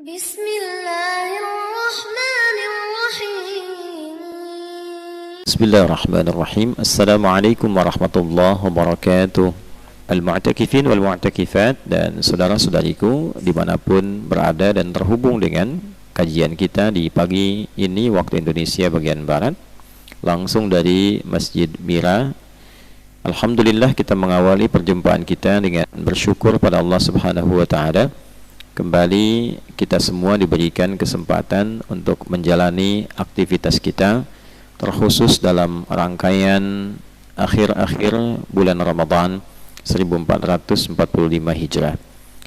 Bismillahirrahmanirrahim. Bismillahirrahmanirrahim. Assalamualaikum warahmatullahi wabarakatuh. Al-mu'takifin wal mu'takifat dan saudara-saudariku dimanapun berada dan terhubung dengan kajian kita di pagi ini waktu Indonesia bagian Barat, langsung dari Masjid Mira. Alhamdulillah, kita mengawali perjumpaan kita dengan bersyukur pada Allah Subhanahu wa Ta'ala. Kembali kita semua diberikan kesempatan untuk menjalani aktivitas kita, terkhusus dalam rangkaian akhir-akhir bulan Ramadan 1445 Hijrah.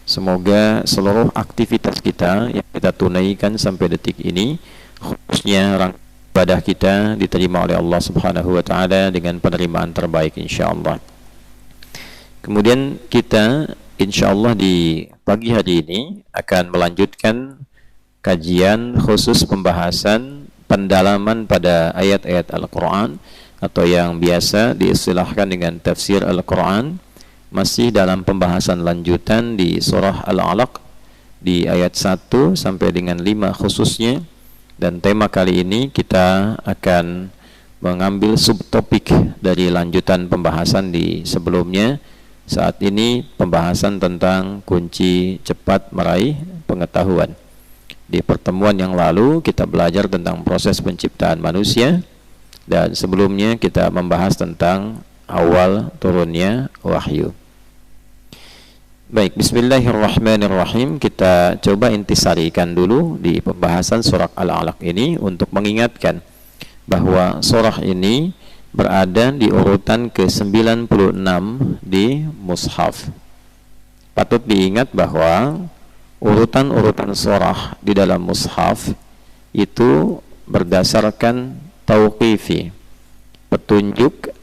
Semoga seluruh aktivitas kita yang kita tunaikan sampai detik ini, khususnya rangkaian ibadah kita, diterima oleh Allah Subhanahu wa Ta'ala dengan penerimaan terbaik insyaallah. Kemudian kita insyaallah di pagi hari ini akan melanjutkan kajian khusus pembahasan pendalaman pada ayat-ayat Al-Quran, atau yang biasa diistilahkan dengan tafsir Al-Quran. Masih dalam pembahasan lanjutan di surah Al-Alaq di ayat 1 sampai dengan 5 khususnya. Dan tema kali ini kita akan mengambil subtopik dari lanjutan pembahasan di sebelumnya. Saat ini pembahasan tentang kunci cepat meraih pengetahuan. Di pertemuan yang lalu kita belajar tentang proses penciptaan manusia, dan sebelumnya kita membahas tentang awal turunnya wahyu. Baik, bismillahirrahmanirrahim. Kita coba intisarikan dulu di pembahasan surah Al-Alaq ini untuk mengingatkan bahwa surah ini berada di urutan ke-96 di mushaf. Patut diingat bahwa urutan-urutan surah di dalam mushaf itu berdasarkan tauqifi, petunjuk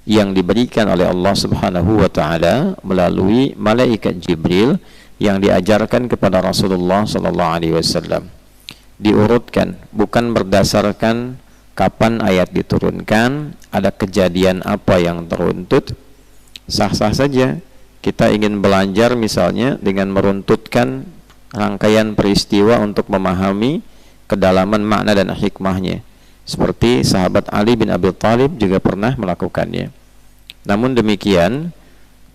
yang diberikan oleh Allah Subhanahu wa Ta'ala melalui malaikat Jibril yang diajarkan kepada Rasulullah sallallahu alaihi wasallam. Diurutkan bukan berdasarkan kapan ayat diturunkan, ada kejadian apa yang teruntut. Sah-sah saja kita ingin belajar misalnya dengan meruntutkan rangkaian peristiwa untuk memahami kedalaman makna dan hikmahnya, seperti sahabat Ali bin Abi Thalib juga pernah melakukannya. Namun demikian,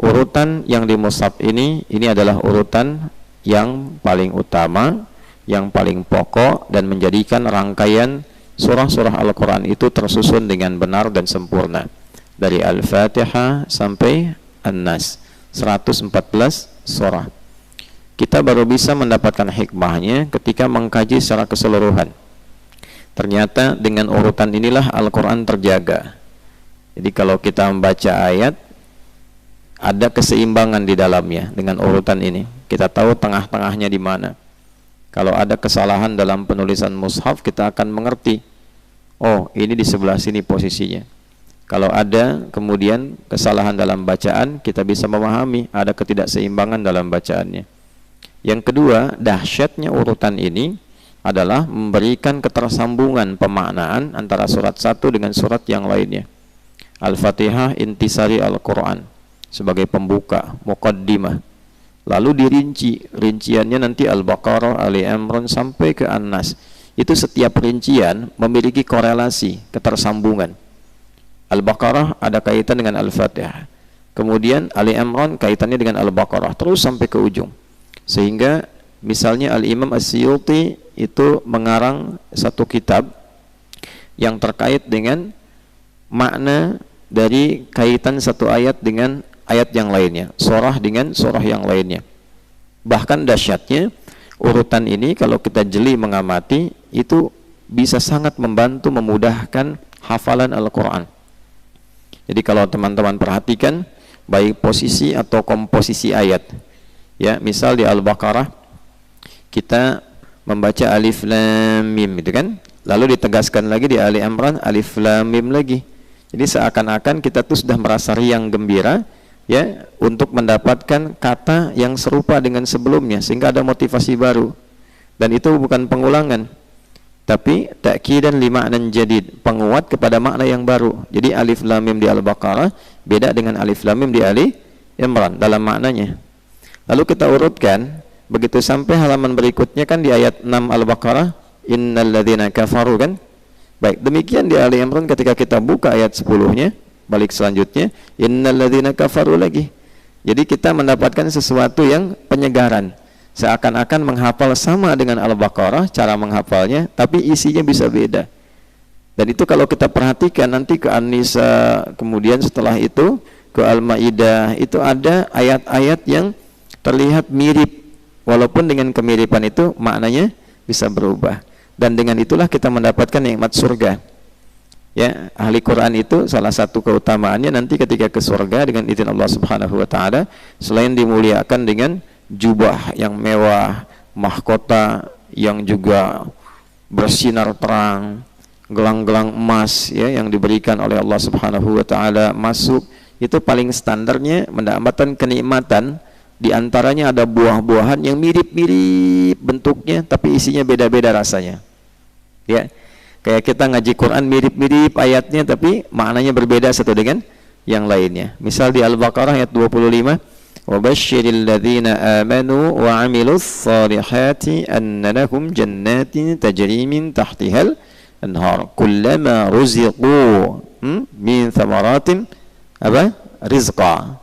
urutan yang di mushaf ini adalah urutan yang paling utama, yang paling pokok, dan menjadikan rangkaian surah-surah Al-Quran itu tersusun dengan benar dan sempurna, dari Al-Fatihah sampai An-Nas, 114 surah. Kita baru bisa mendapatkan hikmahnya ketika mengkaji secara keseluruhan. Ternyata dengan urutan inilah Al-Quran terjaga. Jadi kalau kita membaca ayat, ada keseimbangan di dalamnya dengan urutan ini. Kita tahu tengah-tengahnya di mana. Kalau ada kesalahan dalam penulisan mushaf, kita akan mengerti, oh ini di sebelah sini posisinya. Kalau ada kemudian kesalahan dalam bacaan, kita bisa memahami ada ketidakseimbangan dalam bacaannya. Yang kedua, dahsyatnya urutan ini adalah memberikan ketersambungan pemaknaan antara surat satu dengan surat yang lainnya. Al-Fatihah intisari Al-Quran sebagai pembuka, muqaddimah. Lalu dirinci, rinciannya nanti Al-Baqarah, Ali Imran sampai ke An-Nas. Itu setiap rincian memiliki korelasi, ketersambungan. Al-Baqarah ada kaitan dengan Al-Fatihah. Kemudian Ali Imran kaitannya dengan Al-Baqarah, terus sampai ke ujung. Sehingga misalnya Al-Imam As-Suyuti itu mengarang satu kitab yang terkait dengan makna dari kaitan satu ayat dengan ayat yang lainnya, surah dengan surah yang lainnya. Bahkan dahsyatnya urutan ini kalau kita jeli mengamati, itu bisa sangat membantu memudahkan hafalan Al-Quran. Jadi kalau teman-teman perhatikan baik posisi atau komposisi ayat, ya, misal di Al-Baqarah kita membaca alif lam mim, gitu kan, lalu ditegaskan lagi di Ali Imran alif lam mim lagi. Jadi seakan-akan kita tuh sudah merasa riang gembira, ya, untuk mendapatkan kata yang serupa dengan sebelumnya, sehingga ada motivasi baru. Dan itu bukan pengulangan, tapi ta'kidan li ma'nan jadid, penguat kepada makna yang baru. Jadi alif lam mim di Al-Baqarah beda dengan alif lam mim di Ali Imran dalam maknanya. Lalu kita urutkan Begitu sampai halaman berikutnya kan di ayat 6 Al-Baqarah, innal ladzina kafaru kan. Baik, demikian di Ali Imran ketika kita buka ayat 10-nya, balik selanjutnya, innal ladzina kafaru lagi. Jadi kita mendapatkan sesuatu yang penyegaran. Seakan-akan menghafal sama dengan Al-Baqarah cara menghafalnya, tapi isinya bisa beda. Dan itu kalau kita perhatikan nanti ke An-Nisa, kemudian setelah itu ke Al-Maidah, itu ada ayat-ayat yang terlihat mirip, walaupun dengan kemiripan itu maknanya bisa berubah. Dan dengan itulah kita mendapatkan nikmat surga. Ya, ahli Quran itu salah satu keutamaannya nanti ketika ke surga dengan izin Allah Subhanahu wa taala, selain dimuliakan dengan jubah yang mewah, mahkota yang juga bersinar terang, gelang-gelang emas ya yang diberikan oleh Allah Subhanahu wa taala, masuk itu paling standarnya mendapatkan kenikmatan. Di antaranya ada buah-buahan yang mirip-mirip bentuknya tapi isinya beda-beda rasanya. Ya. Kayak kita ngaji Quran mirip-mirip ayatnya tapi maknanya berbeda satu dengan yang lainnya. Misal di Al-Baqarah ayat 25, "Wa basyiril ladzina amanu wa 'amilus shalihati anna lahum jannatin tajri min tahtihal anhar kullama ruziqu min thamaratin rizqa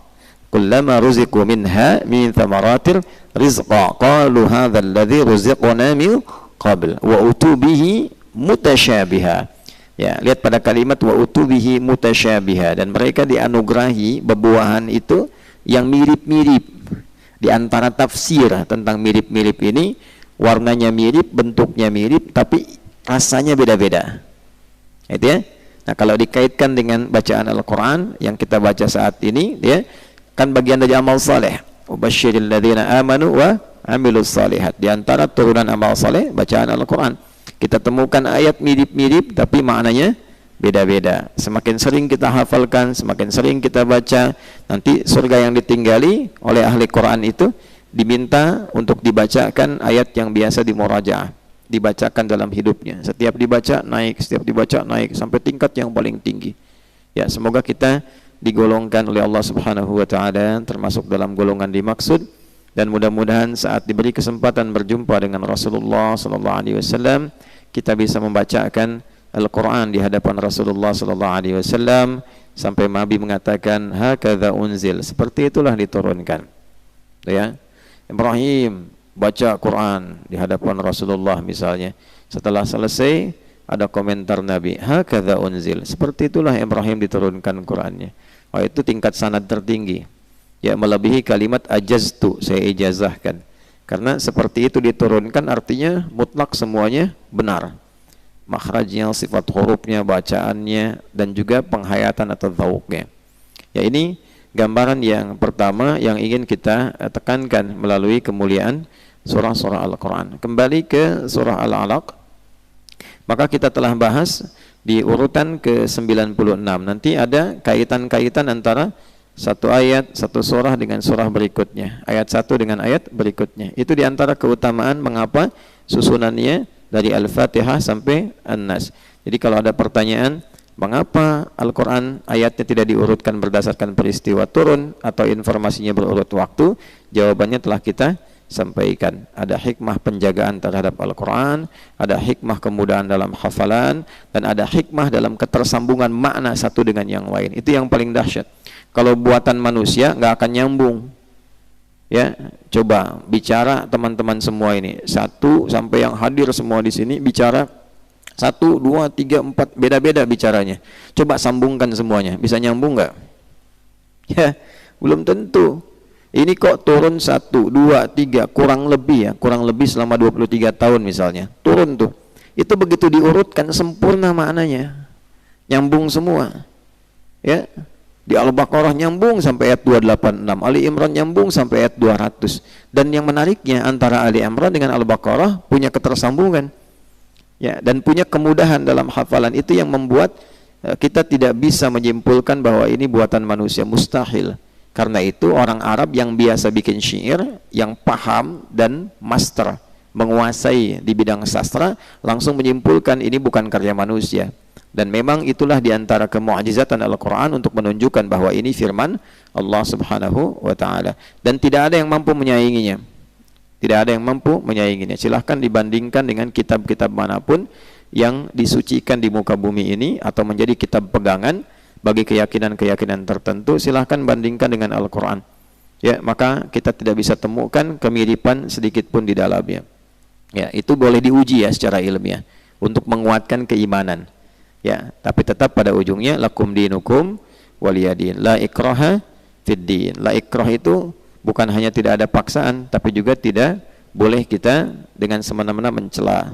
kullama ruziqu minha min thamaratir rizqa qalu hadzal ladzi ruziqna min qabl wa utubihi mutasyabiha." Ya, lihat pada kalimat wa utubihi mutasyabiha, dan mereka dianugerahi bebuahan itu yang mirip-mirip. Di antara tafsir tentang mirip-mirip ini, warnanya mirip, bentuknya mirip, tapi rasanya beda-beda. Itu ya. Nah, kalau dikaitkan dengan bacaan Al-Quran yang kita baca saat ini, ya, kan bagian dari amal saleh. Wabasyiril ladzina amanu wa amilus salihat. Di antara turunan amal saleh bacaan Al-Quran. Kita temukan ayat mirip-mirip tapi maknanya beda-beda. Semakin sering kita hafalkan, semakin sering kita baca, nanti surga yang ditinggali oleh ahli Quran itu diminta untuk dibacakan ayat yang biasa dimurajaah, dibacakan dalam hidupnya. Setiap dibaca naik, setiap dibaca naik sampai tingkat yang paling tinggi. Ya, semoga kita digolongkan oleh Allah Subhanahu wa taala termasuk dalam golongan dimaksud, dan mudah-mudahan saat diberi kesempatan berjumpa dengan Rasulullah sallallahu alaihi wasallam kita bisa membacakan Al-Quran di hadapan Rasulullah sallallahu alaihi wasallam sampai Nabi mengatakan hakadza unzil, seperti itulah diturunkan. Ya. Ibrahim baca Quran di hadapan Rasulullah misalnya. Setelah selesai ada komentar Nabi, hakadza unzil, seperti itulah Ibrahim diturunkan Qurannya. Oh, itu tingkat sanad tertinggi. Ya, melebihi kalimat ajaztu, saya ijazahkan. Karena seperti itu diturunkan artinya mutlak semuanya benar. Makhrajnya, sifat hurufnya, bacaannya, dan juga penghayatan atau dzauqnya. Ya, ini gambaran yang pertama yang ingin kita tekankan melalui kemuliaan surah-surah Al-Quran. Kembali ke surah Al-Alaq, maka kita telah bahas di urutan ke-96. Nanti ada kaitan-kaitan antara satu ayat, satu surah dengan surah berikutnya, ayat satu dengan ayat berikutnya. Itu diantara keutamaan mengapa susunannya dari Al-Fatihah sampai An-Nas. Jadi kalau ada pertanyaan, mengapa Al-Quran ayatnya tidak diurutkan berdasarkan peristiwa turun atau informasinya berurut waktu, jawabannya telah kita sampaikan. Ada hikmah penjagaan terhadap Al-Quran, ada hikmah kemudahan dalam hafalan, dan ada hikmah dalam ketersambungan makna satu dengan yang lain. Itu yang paling dahsyat. Kalau buatan manusia nggak akan nyambung. Ya, coba bicara teman-teman semua ini, satu sampai yang hadir semua di sini bicara 1, 2, 3, 4 beda-beda bicaranya. Coba sambungkan semuanya, bisa nyambung nggak? Ya, belum tentu. Ini kok turun 1, 2, 3 kurang lebih ya, kurang lebih selama 23 tahun misalnya. Turun tuh. Itu begitu diurutkan sempurna maknanya. Nyambung semua. Ya. Di Al-Baqarah nyambung sampai ayat 286, Ali Imran nyambung sampai ayat 200. Dan yang menariknya antara Ali Imran dengan Al-Baqarah punya ketersambungan. Ya, dan punya kemudahan dalam hafalan, itu yang membuat kita tidak bisa menyimpulkan bahwa ini buatan manusia, mustahil. Karena itu orang Arab yang biasa bikin syair, yang paham dan master, menguasai di bidang sastra, langsung menyimpulkan ini bukan karya manusia. Dan memang itulah diantara kemu'jizatan Al-Quran untuk menunjukkan bahwa ini firman Allah Subhanahu wa ta'ala, dan tidak ada yang mampu menyainginya. Tidak ada yang mampu menyainginya. Silahkan dibandingkan dengan kitab-kitab manapun yang disucikan di muka bumi ini atau menjadi kitab pegangan bagi keyakinan-keyakinan tertentu. Silahkan bandingkan dengan Al-Quran. Ya, maka kita tidak bisa temukan kemiripan sedikit pun di dalamnya. Ya, itu boleh diuji ya secara ilmiah untuk menguatkan keimanan. Ya, tapi tetap pada ujungnya lakum dinukum waliyadin. La ikraha fid din. La ikrah itu bukan hanya tidak ada paksaan, tapi juga tidak boleh kita dengan semena-mena mencela,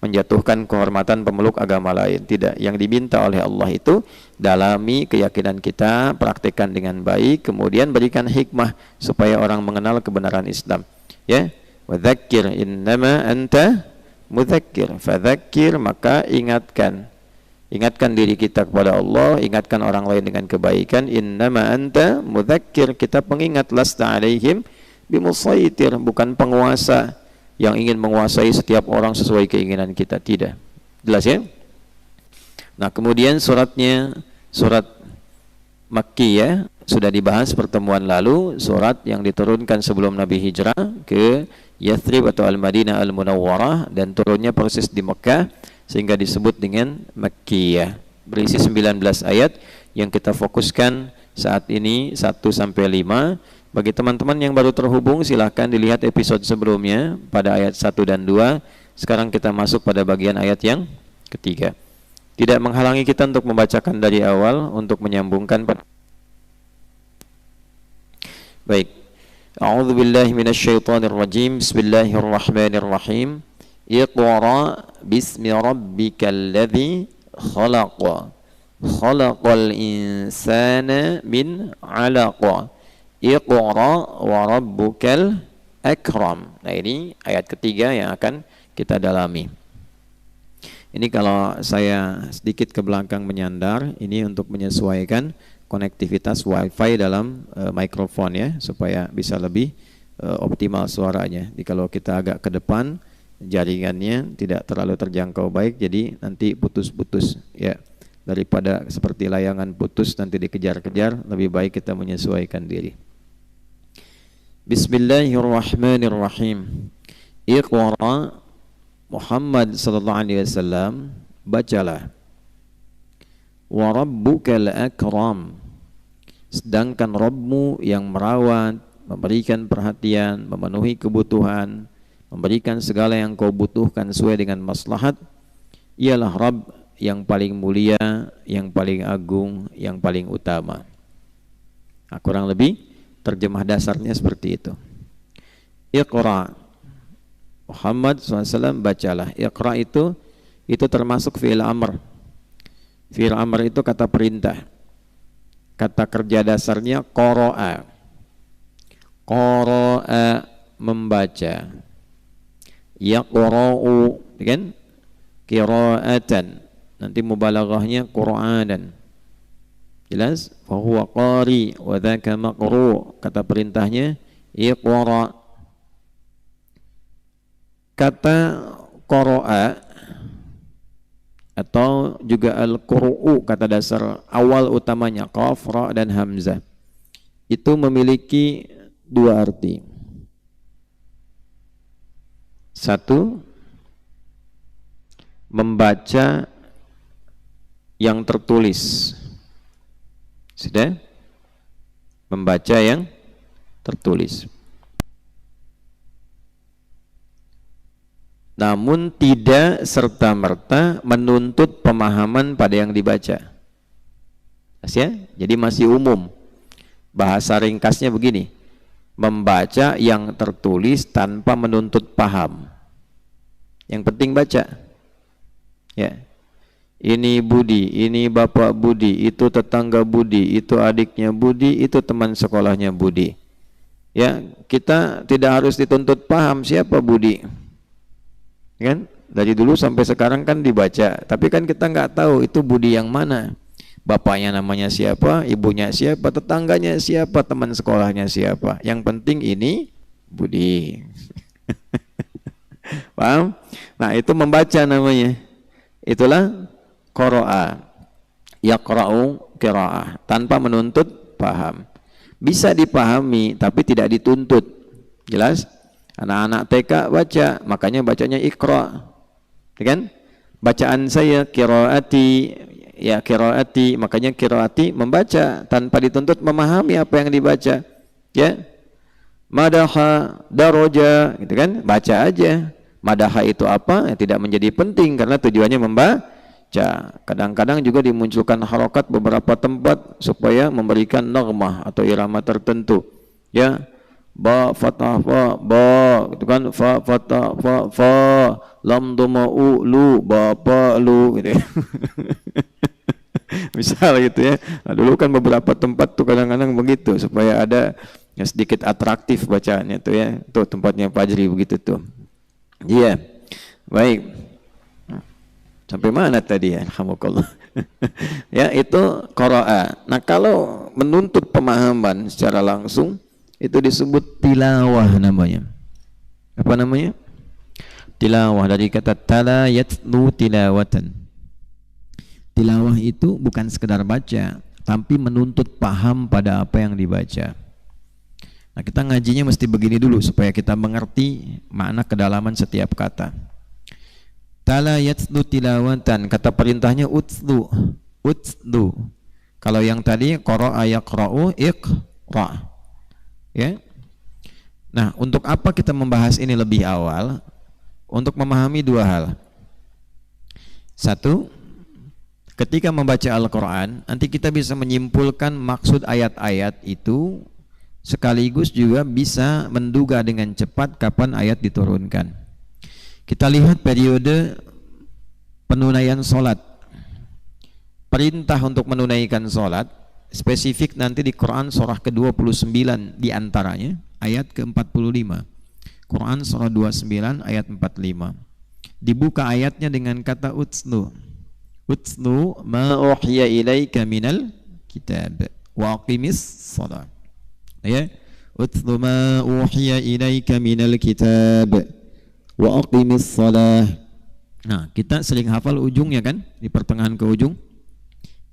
menjatuhkan kehormatan pemeluk agama lain. Tidak. Yang diminta oleh Allah itu dalami keyakinan kita, praktikkan dengan baik, kemudian berikan hikmah supaya orang mengenal kebenaran Islam. Ya, wadzakir innama anta mudzakir. Fadzakir, maka ingatkan diri kita kepada Allah, ingatkan orang lain dengan kebaikan. Innama anta mudzakir, kita pengingat, lasta alaihim bimusaitir, bukan penguasa yang ingin menguasai setiap orang sesuai keinginan kita. Tidak. Jelas ya? Nah, kemudian suratnya surat Makkiyah sudah dibahas pertemuan lalu, surat yang diturunkan sebelum Nabi hijrah ke Yathrib atau Al-Madinah Al-Munawwarah dan turunnya persis di Mekah, sehingga disebut dengan Makkiyah. Berisi 19 ayat yang kita fokuskan saat ini 1-5. Bagi teman-teman yang baru terhubung, silahkan dilihat episode sebelumnya pada ayat 1 dan 2. Sekarang kita masuk pada bagian ayat yang ketiga. Tidak menghalangi kita untuk membacakan dari awal untuk menyambungkan. Baik. A'udzu billahi minasyaitonir rajim. Bismillahirrahmanirrahim. Iqra bismi rabbikal ladzi khalaq. Khalaqal insana min 'alaq. Iqra wa rabbukal akram. Nah, ini ayat ketiga yang akan kita dalami. Ini kalau saya sedikit ke belakang menyandar, ini untuk menyesuaikan konektivitas wifi dalam mikrofon ya, supaya bisa lebih optimal suaranya. Jadi kalau kita agak ke depan, jaringannya tidak terlalu terjangkau baik, jadi nanti putus-putus ya. Daripada seperti layangan putus nanti dikejar-kejar, lebih baik kita menyesuaikan diri. Bismillahirrahmanirrahim. Iqra, Muhammad sallallahu alaihi wasallam, bacalah. Wa rabbukal akram, sedangkan Rabbmu yang merawat, memberikan perhatian, memenuhi kebutuhan, memberikan segala yang kau butuhkan sesuai dengan maslahat, ialah Rabb yang paling mulia, yang paling agung, yang paling utama. Nah, kurang lebih terjemah dasarnya seperti itu. Iqra, Muhammad SAW, bacalah. Iqra itu termasuk fi'il amr. Fi'il amr itu kata perintah. Kata kerja dasarnya qara'a. Qara'a, membaca. Yaqra'u, kan? Qira'atan. Nanti mubalaghahnya Qur'anan. Jelas? Fahuwa qari wa dzaka maqru. Kata perintahnya iqra. Kata qara'a atau juga al-qur'u, kata dasar awal utamanya qaf, ra dan hamzah, itu memiliki dua arti. Satu, membaca yang tertulis. Sudah? Membaca yang tertulis. Namun tidak serta-merta menuntut pemahaman pada yang dibaca. Ya? Jadi masih umum. Bahasa ringkasnya begini. Membaca yang tertulis tanpa menuntut paham. Yang penting baca. Ya. Ini Budi, ini Bapak Budi, itu tetangga Budi, itu adiknya Budi, itu teman sekolahnya Budi. Ya, kita tidak harus dituntut paham siapa Budi. Kan? Dari dulu sampai sekarang kan dibaca, tapi kan kita nggak tahu itu Budi yang mana. Bapaknya namanya siapa, ibunya siapa, tetangganya siapa, teman sekolahnya siapa. Yang penting ini Budi. Paham? Nah, itu membaca namanya. Itulah qara'a. Yaqra'u qira'ah, tanpa menuntut paham. Bisa dipahami tapi tidak dituntut. Jelas? Anak-anak TK baca, makanya bacanya Iqra. Kan? Bacaan saya qiraati, ya qiraati, makanya qiraati membaca tanpa dituntut memahami apa yang dibaca. Ya. Madaha, daraja, gitu kan? Baca aja. Madaha itu apa? Ya, tidak menjadi penting karena tujuannya membaca. Kadang-kadang juga dimunculkan harokat beberapa tempat supaya memberikan nagmah atau irama tertentu. Ya. Ba fatah ba gitu kan, fa fatah fa lam dhamma lu bapak lu gitu ya. Misal gitu ya. Nah, dulu kan beberapa tempat tuh kadang-kadang begitu supaya ada ya, sedikit atraktif bacaannya tuh ya. Tuh tempatnya Fajri begitu tuh. Iya. Baik. Sampai mana tadi ya? Alhamdulillah. Ya, itu qiraah. Nah, kalau menuntut pemahaman secara langsung itu disebut tilawah namanya. Apa namanya? Tilawah, dari kata tala yatlu tilawatan. Tilawah itu bukan sekedar baca, tapi menuntut paham pada apa yang dibaca. Nah, kita ngajinya mesti begini dulu supaya kita mengerti makna kedalaman setiap kata. Tala yatlu tilawatan, kata perintahnya utslu. Utslu. Kalau yang tadi qara'a yaqra'u iqra'. Ya. Nah, untuk apa kita membahas ini lebih awal? Untuk memahami dua hal. Satu, ketika membaca Al-Quran, nanti kita bisa menyimpulkan maksud ayat-ayat itu, sekaligus juga bisa menduga dengan cepat kapan ayat diturunkan. Kita lihat periode penunaian sholat. Perintah untuk menunaikan sholat spesifik nanti di Quran surah ke-29 diantaranya ayat ke-45. Quran surah 29 ayat 45. Dibuka ayatnya dengan kata utslu. Utslu ma uhiya ilaika minal kitab wa aqimis shalah. Ya. Utslu ma uhiya ilaika minal kitab wa aqimis shalah. Nah, kita sering hafal ujungnya kan? Di pertengahan ke ujung.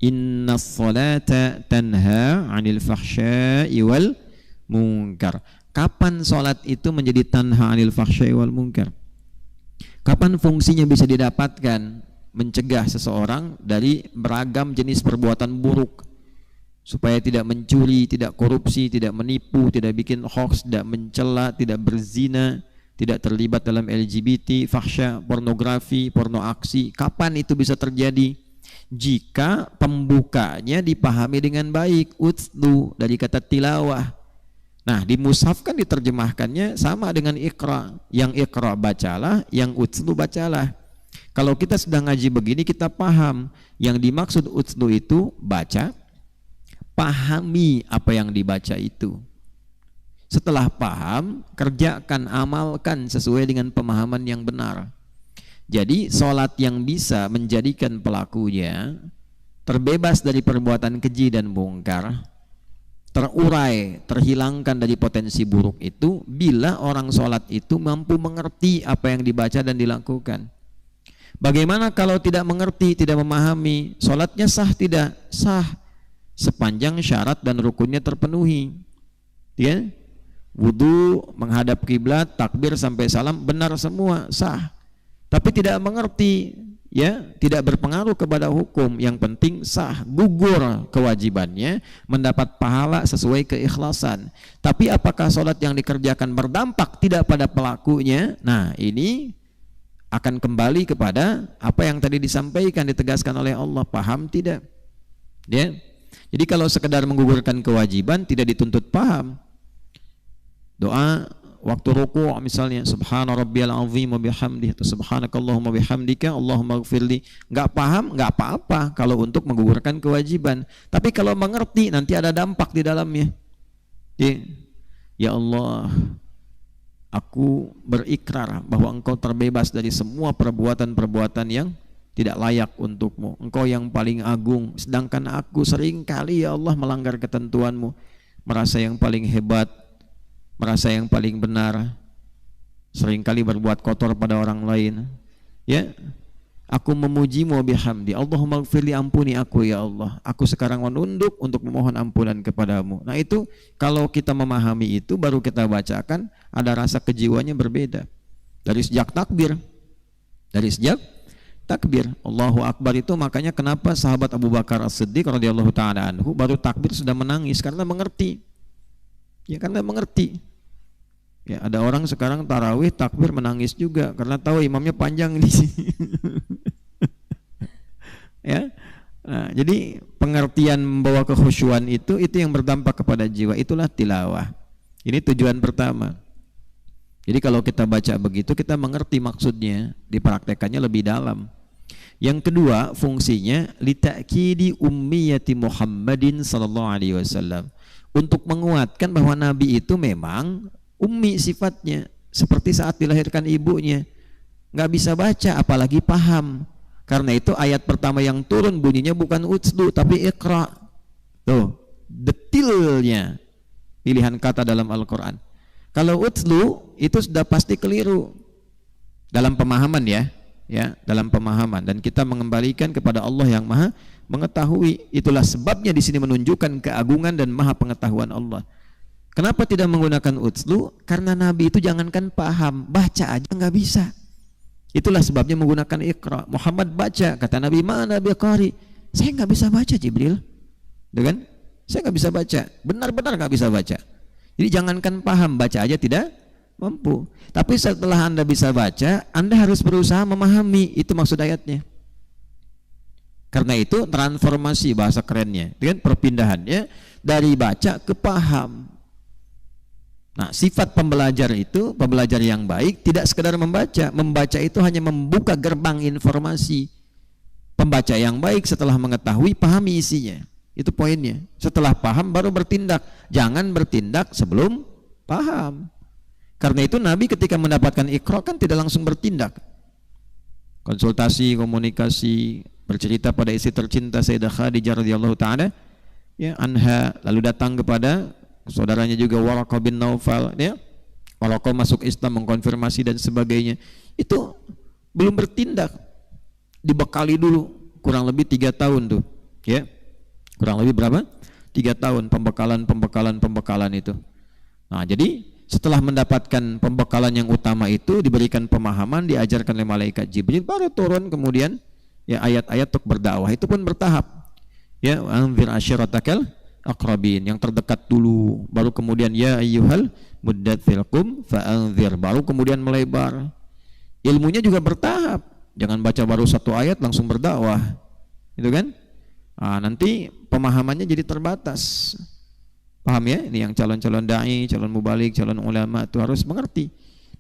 Inna sholata tanha 'anil fahsya'i wal munkar. Kapan sholat itu menjadi tanha 'anil fahsya'i wal munkar? Kapan fungsinya bisa didapatkan? Mencegah seseorang dari beragam jenis perbuatan buruk, supaya tidak mencuri, tidak korupsi, tidak menipu, tidak bikin hoax, tidak mencela, tidak berzina, tidak terlibat dalam LGBT, fahsya, pornografi, porno aksi. Kapan itu bisa terjadi? Jika pembukanya dipahami dengan baik. Utslu dari kata tilawah. Nah, di mushaf kan diterjemahkannya sama dengan iqra. Yang iqra bacalah, yang utslu bacalah. Kalau kita sedang ngaji begini, kita paham yang dimaksud utslu itu baca, pahami apa yang dibaca itu. Setelah paham, kerjakan, amalkan sesuai dengan pemahaman yang benar. Jadi sholat yang bisa menjadikan pelakunya terbebas dari perbuatan keji dan mungkar, terurai, terhilangkan dari potensi buruk itu, bila orang sholat itu mampu mengerti apa yang dibaca dan dilakukan. Bagaimana kalau tidak mengerti, tidak memahami? Sholatnya sah tidak? Sah, sepanjang syarat dan rukunnya terpenuhi. Ya, wudu, menghadap kiblat, takbir sampai salam, benar semua, sah. Tapi tidak mengerti, ya, tidak berpengaruh kepada hukum. Yang penting sah, gugur kewajibannya, mendapat pahala sesuai keikhlasan. Tapi apakah sholat yang dikerjakan berdampak tidak pada pelakunya? Nah, ini akan kembali kepada apa yang tadi disampaikan, ditegaskan oleh Allah. Paham tidak? Ya. Jadi kalau sekedar menggugurkan kewajiban tidak dituntut paham. Doa waktu ruku' misalnya subhana rabbiyal azim wa bihamdihi atau subhanakallahumma bihamdika Allahumma ighfirli, enggak paham enggak apa-apa kalau untuk menggugurkan kewajiban. Tapi kalau mengerti nanti ada dampak di dalamnya. Ya Allah, aku berikrar bahwa Engkau terbebas dari semua perbuatan-perbuatan yang tidak layak untukmu. Engkau yang paling agung, sedangkan aku sering kali ya Allah melanggar ketentuanmu, merasa yang paling hebat, merasa yang paling benar, seringkali berbuat kotor pada orang lain. Ya, Aku memujimu bihamdi. Allahumma gfirli, ampuni aku ya Allah. Aku sekarang menunduk untuk memohon ampunan kepadamu. Nah itu kalau kita memahami itu baru kita bacakan, ada rasa kejiwaannya berbeda. Dari sejak takbir. Dari sejak takbir. Allahu Akbar itu makanya kenapa sahabat Abu Bakar As-Siddiq radhiyallahu ta'ala anhu baru takbir sudah menangis karena mengerti. Ya karena mengerti. Ya, ada orang sekarang tarawih takbir menangis juga karena tahu imamnya panjang di sini. Ya. Nah, jadi pengertian membawa kekhusyuan itu yang berdampak kepada jiwa, itulah tilawah. Ini tujuan pertama. Jadi kalau kita baca begitu kita mengerti maksudnya, dipraktekannya lebih dalam. Yang kedua, fungsinya litakidi ummiyati Muhammadin sallallahu alaihi wasallam. Untuk menguatkan bahwa Nabi itu memang ummi sifatnya, seperti saat dilahirkan ibunya, nggak bisa baca apalagi paham. Karena itu ayat pertama yang turun bunyinya bukan utslu tapi iqra. Tuh, detilnya pilihan kata dalam Al-Quran. Kalau utslu itu sudah pasti keliru dalam pemahaman ya dalam pemahaman, dan kita mengembalikan kepada Allah yang Maha mengetahui. Itulah sebabnya di sini menunjukkan keagungan dan maha pengetahuan Allah. Kenapa tidak menggunakan utslu? Karena Nabi itu jangankan paham, baca aja nggak bisa. Itulah sebabnya menggunakan iqra. Muhammad baca, kata Nabi, mana biqari? Saya nggak bisa baca Jibril, kan? Saya nggak bisa baca, benar-benar nggak bisa baca. Jadi jangankan paham, baca aja tidak mampu. Tapi setelah Anda bisa baca, Anda harus berusaha memahami. Itu maksud ayatnya. Karena itu transformasi bahasa kerennya, kan? Perpindahannya dari baca ke paham. Nah, sifat pembelajar itu, pembelajar yang baik tidak sekedar membaca. Membaca itu hanya membuka gerbang informasi. Pembaca yang baik setelah mengetahui, pahami isinya. Itu poinnya. Setelah paham baru bertindak. Jangan bertindak sebelum paham. Karena itu Nabi ketika mendapatkan iqra kan tidak langsung bertindak. Konsultasi, komunikasi, bercerita pada istri tercinta Sayyidah Khadijah radhiyallahu ta'ala ya anha, lalu datang kepada saudaranya juga Waraqah bin Naufal, ya. Waraqah masuk Islam, mengkonfirmasi dan sebagainya. Itu belum bertindak. Dibekali dulu kurang lebih 3 tahun tuh, ya. Kurang lebih berapa? 3 tahun pembekalan itu. Nah, jadi setelah mendapatkan pembekalan yang utama itu, diberikan pemahaman, diajarkan oleh malaikat Jibril, baru turun kemudian ya ayat-ayat untuk berdakwah. Itu pun bertahap. Ya, anzir asyiratakal aqrabin, yang terdekat dulu, baru kemudian ya ayyuhal muddatsir qum fa'anzir, baru kemudian melebar. Ilmunya juga bertahap, jangan baca baru 1 ayat langsung berdakwah, itu kan? Nah, nanti pemahamannya jadi terbatas. Paham ya? Ini yang calon-calon dai, calon mubalik, calon ulama itu harus mengerti.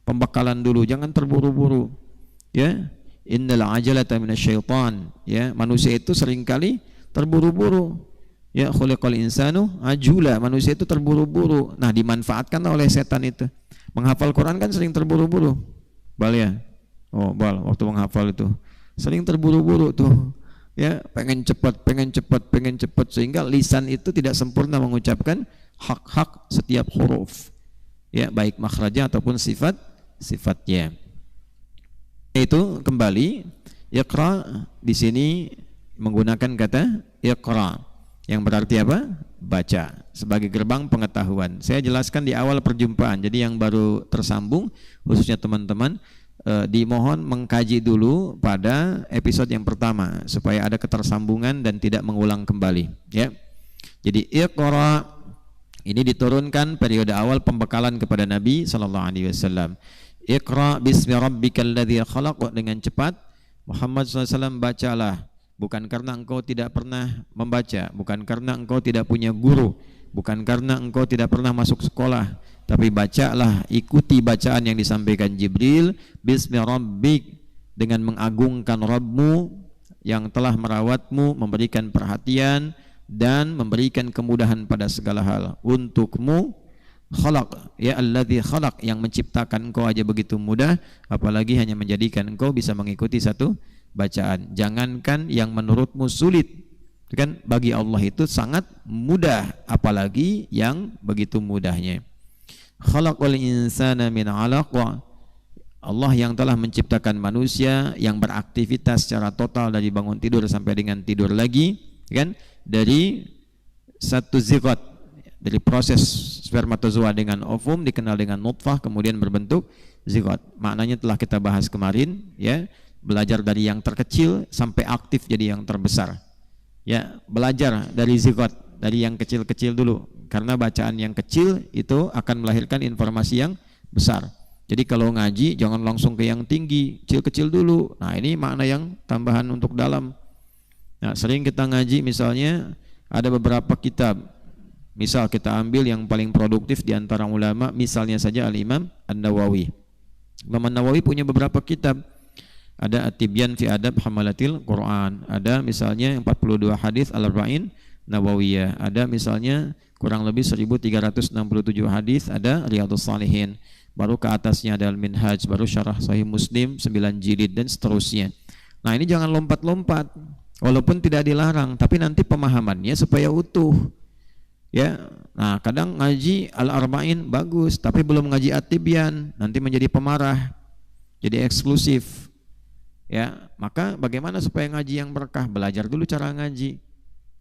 Pembekalan dulu, jangan terburu-buru. Ya, innal ajalata minasyaitan. Ya, manusia itu seringkali terburu-buru. Ya, khuliqal insanu ajula, manusia itu terburu-buru. Nah, dimanfaatkan oleh setan itu. Menghafal Quran kan sering terburu-buru. Bal ya? Oh, bal waktu menghafal itu sering terburu-buru tuh. Ya, pengen cepat sehingga lisan itu tidak sempurna mengucapkan hak-hak setiap huruf. Ya, baik makhrajnya ataupun sifatnya. Itu kembali iqra di sini menggunakan kata iqra, yang berarti apa? Baca, sebagai gerbang pengetahuan. Saya jelaskan di awal perjumpaan, jadi yang baru tersambung, khususnya teman-teman, dimohon mengkaji dulu pada episode yang pertama supaya ada ketersambungan dan tidak mengulang kembali. Ya, jadi iqra ini diturunkan periode awal pembekalan kepada Nabi SAW. Iqra bismi rabbikal ladzi khalaq, dengan cepat Muhammad SAW bacalah. Bukan karena engkau tidak pernah membaca, bukan karena engkau tidak punya guru, bukan karena engkau tidak pernah masuk sekolah, tapi bacalah, ikuti bacaan yang disampaikan Jibril. Bismi rabbik, dengan mengagungkan Rabbmu yang telah merawatmu, memberikan perhatian dan memberikan kemudahan pada segala hal untukmu. Khalaq, ya alladzi khalaq, yang menciptakan engkau aja begitu mudah, apalagi hanya menjadikan engkau bisa mengikuti satu bacaan. Jangankan yang menurutmu sulit, kan bagi Allah itu sangat mudah, apalagi yang begitu mudahnya. Khalaqal insana min 'alaq, Allah yang telah menciptakan manusia yang beraktivitas secara total dari bangun tidur sampai dengan tidur lagi, kan, dari satu zigot, dari proses spermatozoa dengan ovum dikenal dengan nutfah, kemudian berbentuk zigot. Maknanya telah kita bahas kemarin, ya, belajar dari yang terkecil sampai aktif jadi yang terbesar. Ya, belajar dari zigot, dari yang kecil-kecil dulu, karena bacaan yang kecil itu akan melahirkan informasi yang besar. Jadi kalau ngaji jangan langsung ke yang tinggi, kecil-kecil dulu. Nah, ini makna yang tambahan untuk dalam. Nah, sering kita ngaji misalnya ada beberapa kitab. Misal kita ambil yang paling produktif di antara ulama, misalnya saja Al-Imam An-Nawawi. Imam An-Nawawi punya beberapa kitab. Ada At-Tibyan fi Adab Hamalatil Quran. Ada misalnya 42 hadis Al-Arba'in Nawawiyah. Ada misalnya kurang lebih 1367 hadis, ada Riyadhus Shalihin. Baru ke atasnya ada Al-Minhaj, baru Syarah Sahih Muslim 9 jilid dan seterusnya. Nah, ini jangan lompat-lompat. Walaupun tidak dilarang, tapi nanti pemahamannya supaya utuh. Ya. Nah, kadang ngaji Al-Arba'in bagus, tapi belum ngaji At-Tibyan, nanti menjadi pemarah. Jadi eksklusif. Ya, maka bagaimana supaya ngaji yang berkah? Belajar dulu cara ngaji.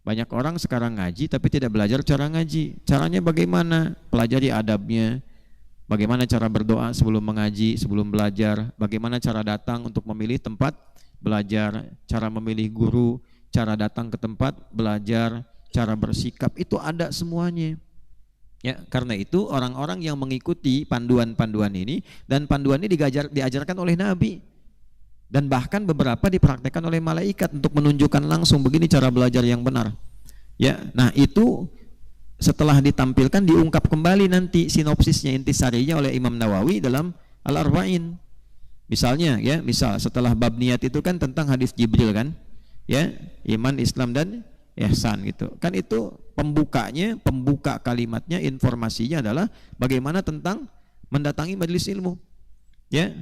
Banyak orang sekarang ngaji tapi tidak belajar cara ngaji. Caranya bagaimana? Pelajari adabnya. Bagaimana cara berdoa sebelum mengaji, sebelum belajar, bagaimana cara datang untuk memilih tempat belajar, cara memilih guru, cara datang ke tempat belajar, cara bersikap, itu ada semuanya. Ya, karena itu orang-orang yang mengikuti panduan-panduan ini, dan panduan ini diajarkan oleh Nabi, dan bahkan beberapa dipraktekkan oleh malaikat untuk menunjukkan langsung begini cara belajar yang benar. Ya, nah itu setelah ditampilkan diungkap kembali nanti sinopsisnya, intisarinya oleh Imam Nawawi dalam Al-Arba'in. Misalnya, ya, misal setelah bab niat itu kan tentang hadis Jibril kan, ya, iman, Islam dan ihsan gitu. Kan itu pembukanya, pembuka kalimatnya, informasinya adalah bagaimana tentang mendatangi majelis ilmu. Ya.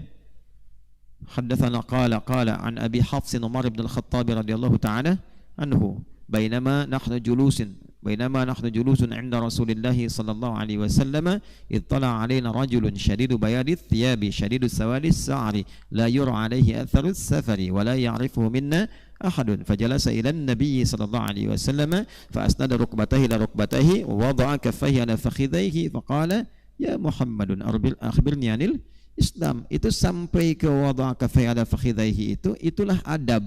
Haddatsana qala an Abi Hafs Umar bin Al-Khattab radhiyallahu ta'ala anhu bainama nahnu julusun عند رسول الله صلى الله عليه وسلم اطلع علينا رجل شديد بياض الثياب شديد سواد الشعر لا يرى عليه أثر السفر ولا يعرفه منا أحد فجلس إلى النبي صلى الله عليه وسلم فأسند ركبتيه إلى ركبتيه ووضع كفيه على فخذيه فقال يا محمد أخبرني عن الإسلام. Itu sampai ke wada kafayhi ala fakhidaihi itulah adab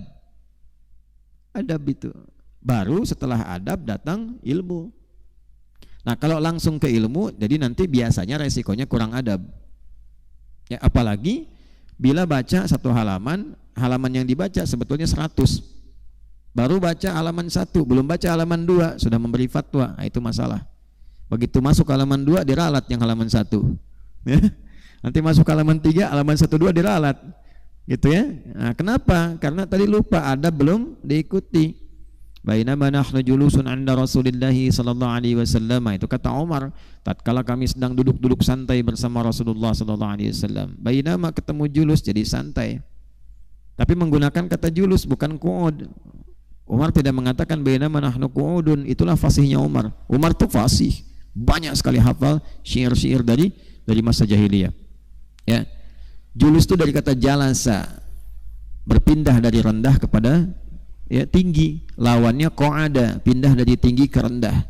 itu. Baru setelah adab datang ilmu. Nah, kalau langsung ke ilmu, jadi nanti biasanya resikonya kurang adab. Ya, apalagi bila baca satu halaman yang dibaca sebetulnya 100. Baru baca halaman 1, belum baca halaman 2, sudah memberi fatwa. Nah, itu masalah. Begitu masuk halaman 2 diralat yang halaman 1. Ya. Nanti masuk halaman 3, halaman 1 2 diralat. Gitu ya. Nah, kenapa? Karena tadi lupa adab belum diikuti. Bainama nahnu julusun 'inda Rasulillah sallallahu alaihi wasallam, itu kata Umar tatkala kami sedang duduk-duduk santai bersama Rasulullah sallallahu alaihi wasallam. Bainama ketemu julus jadi santai. Tapi menggunakan kata julus bukan qu'ud. Umar tidak mengatakan bainama nahnu qu'udun, itulah fasihnya Umar. Umar itu fasih, banyak sekali hafal syair-syair dari masa jahiliyah. Ya. Julus itu dari kata jalasa, berpindah dari rendah kepada ya tinggi. Lawannya qu'ada, pindah dari tinggi ke rendah.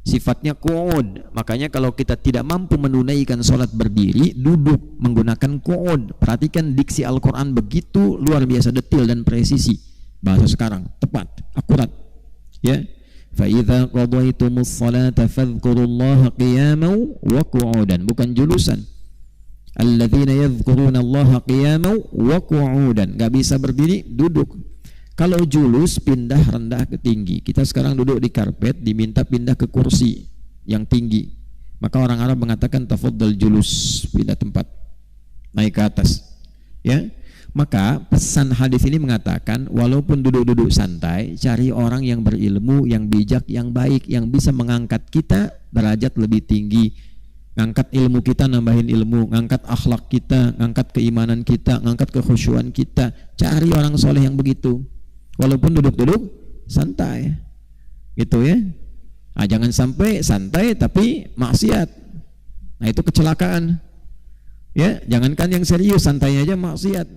Sifatnya qu'ud. Makanya kalau kita tidak mampu menunaikan sholat berdiri, duduk menggunakan qu'ud. Perhatikan diksi Al-Quran begitu luar biasa detail dan presisi. Bahasa sekarang tepat, akurat. Ya. فَإِذَا قَضَيْتُمُ الصَّلَاةَ فَاذْكُرُوا اللَّهَ قِيَامًا وَقُعُودًا, bukan julusan. الَّذِينَ يَذْكُرُونَ اللَّهَ قِيَامًا وَقُعُودًا, gak bisa berdiri, duduk. Kalau julus pindah rendah ke tinggi. Kita sekarang duduk di karpet, diminta pindah ke kursi yang tinggi. Maka orang Arab mengatakan tafaddal julus, pindah tempat, naik ke atas. Ya. Maka pesan hadis ini mengatakan walaupun duduk-duduk santai, cari orang yang berilmu, yang bijak, yang baik, yang bisa mengangkat kita derajat lebih tinggi. Ngangkat ilmu kita, nambahin ilmu, ngangkat akhlak kita, ngangkat keimanan kita, ngangkat kekhusyuan kita. Cari orang soleh yang begitu. Walaupun duduk-duduk santai, gitu ya. Nah, jangan sampai santai tapi maksiat. Nah, itu kecelakaan. Ya, jangankan yang serius, santai aja maksiat.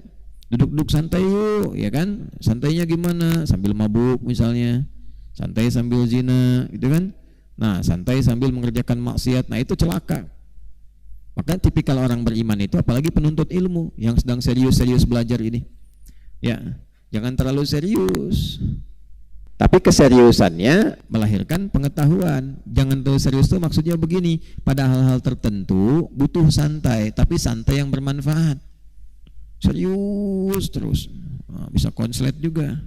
Duduk-duduk santai yuk, ya kan? Santainya gimana? Sambil mabuk misalnya, santai sambil zina, gitu kan? Nah, santai sambil mengerjakan maksiat, nah itu celaka. Maka tipikal orang beriman itu, apalagi penuntut ilmu yang sedang serius-serius belajar ini, ya jangan terlalu serius. Tapi keseriusannya melahirkan pengetahuan. Jangan terlalu serius itu maksudnya begini, pada hal-hal tertentu butuh santai, tapi santai yang bermanfaat. Serius terus, bisa konslet juga.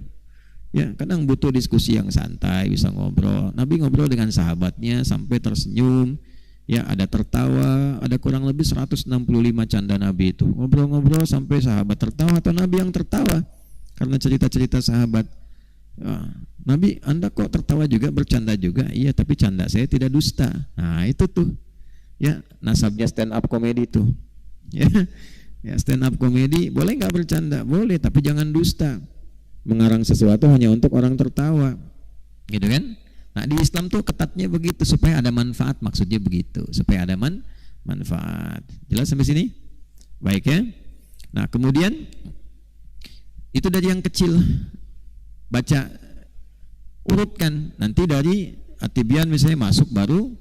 Ya, kadang butuh diskusi yang santai, bisa ngobrol. Nabi ngobrol dengan sahabatnya sampai tersenyum. Ya, ada tertawa, ada kurang lebih 165 canda Nabi itu. Ngobrol-ngobrol sampai sahabat tertawa atau Nabi yang tertawa karena cerita-cerita sahabat. Nabi, Anda kok tertawa juga, bercanda juga? Iya, tapi canda saya tidak dusta. Nah, itu tuh. Ya, nasabnya stand up comedy itu. Ya, stand up comedy boleh nggak bercanda? Boleh, tapi jangan dusta. Mengarang sesuatu hanya untuk orang tertawa. Gitu kan? Nah, di Islam tuh ketatnya begitu supaya ada manfaat, maksudnya begitu, supaya ada manfaat. Jelas sampai sini? Baik ya. Nah, kemudian itu dari yang kecil. Baca, urutkan. Nanti dari At-Tibyan misalnya masuk baru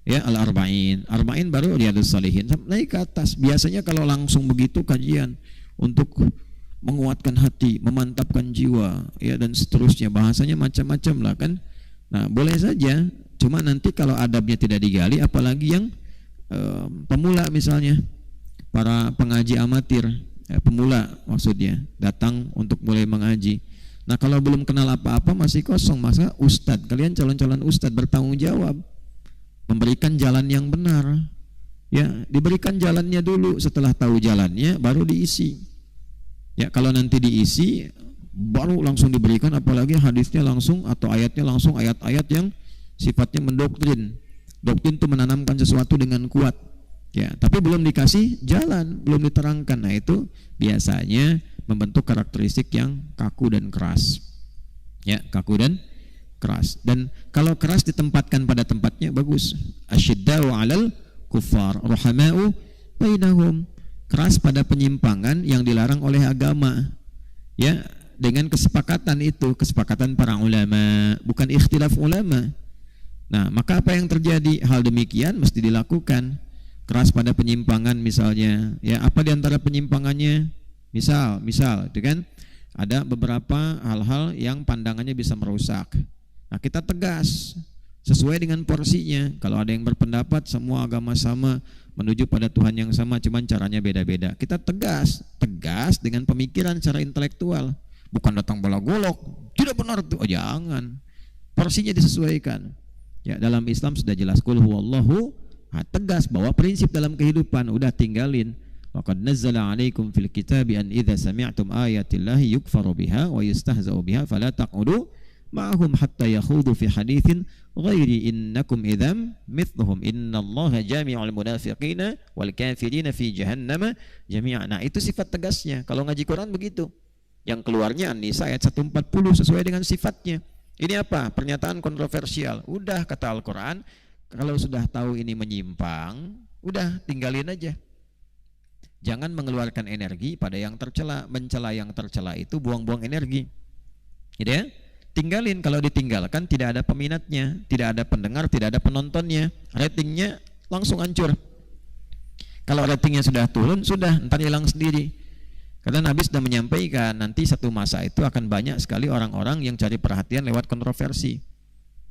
ya Al-Arba'in. Arba'in baru Riyadhus Shalihin. Naik ke atas. Biasanya kalau langsung begitu kajian untuk menguatkan hati, memantapkan jiwa, ya dan seterusnya, bahasanya macam-macam lah kan. Nah, boleh saja, cuma nanti kalau adabnya tidak digali, apalagi yang pemula misalnya, para pengaji amatir, pemula maksudnya, datang untuk mulai mengaji. Nah, kalau belum kenal apa-apa masih kosong, masa ustadz, kalian calon-calon ustadz bertanggung jawab, memberikan jalan yang benar. Ya, diberikan jalannya dulu, setelah tahu jalannya baru diisi. Ya, kalau nanti diisi baru langsung diberikan, apalagi hadisnya langsung atau ayatnya langsung, ayat-ayat yang sifatnya mendoktrin. Doktrin itu menanamkan sesuatu dengan kuat. Ya, tapi belum dikasih jalan, belum diterangkan. Nah, itu biasanya membentuk karakteristik yang kaku dan keras. Ya, kaku dan keras. Dan kalau keras ditempatkan pada tempatnya bagus. Asyiddau 'alal kuffar, rahamau bainahum. Keras pada penyimpangan yang dilarang oleh agama. Ya, dengan kesepakatan itu, kesepakatan para ulama, bukan ikhtilaf ulama. Nah, maka apa yang terjadi? Hal demikian mesti dilakukan. Keras pada penyimpangan misalnya, ya apa di antara penyimpangannya? Misal itu kan ada beberapa hal-hal yang pandangannya bisa merusak. Nah, kita tegas sesuai dengan porsinya. Kalau ada yang berpendapat semua agama sama, menuju pada Tuhan yang sama, cuman caranya beda-beda, kita tegas dengan pemikiran secara intelektual, bukan datang bola golok, tidak benar tuh, jangan. Porsinya disesuaikan. Ya, dalam Islam sudah jelas, qul huwallahu, tegas bahwa prinsip dalam kehidupan udah tinggalin. Waqad nazzala 'alaikum fil kitabi an idza sami'tum ayatillahi yukfaru biha wa yustahza'u biha fala taq'udu ma'ahum hatta yakhudu fi haditsin ghairi innakum idzam mithluhum innallaha jami'ul munafiqina wal kafirina fi jahannam jami'a. Nah, itu sifat tegasnya. Kalau ngaji Quran begitu. Yang keluarnya An-Nisa ayat 140 sesuai dengan sifatnya. Ini apa? Pernyataan kontroversial. Udah kata Al-Quran, kalau sudah tahu ini menyimpang, udah tinggalin aja. Jangan mengeluarkan energi pada yang tercela. Mencela yang tercela itu buang-buang energi. Gitu ya? Tinggalin. Kalau ditinggalkan tidak ada peminatnya, tidak ada pendengar, tidak ada penontonnya, ratingnya langsung hancur. Kalau ratingnya sudah turun, sudah ntar hilang sendiri. Karena Nabi sudah menyampaikan nanti satu masa itu akan banyak sekali orang-orang yang cari perhatian lewat kontroversi.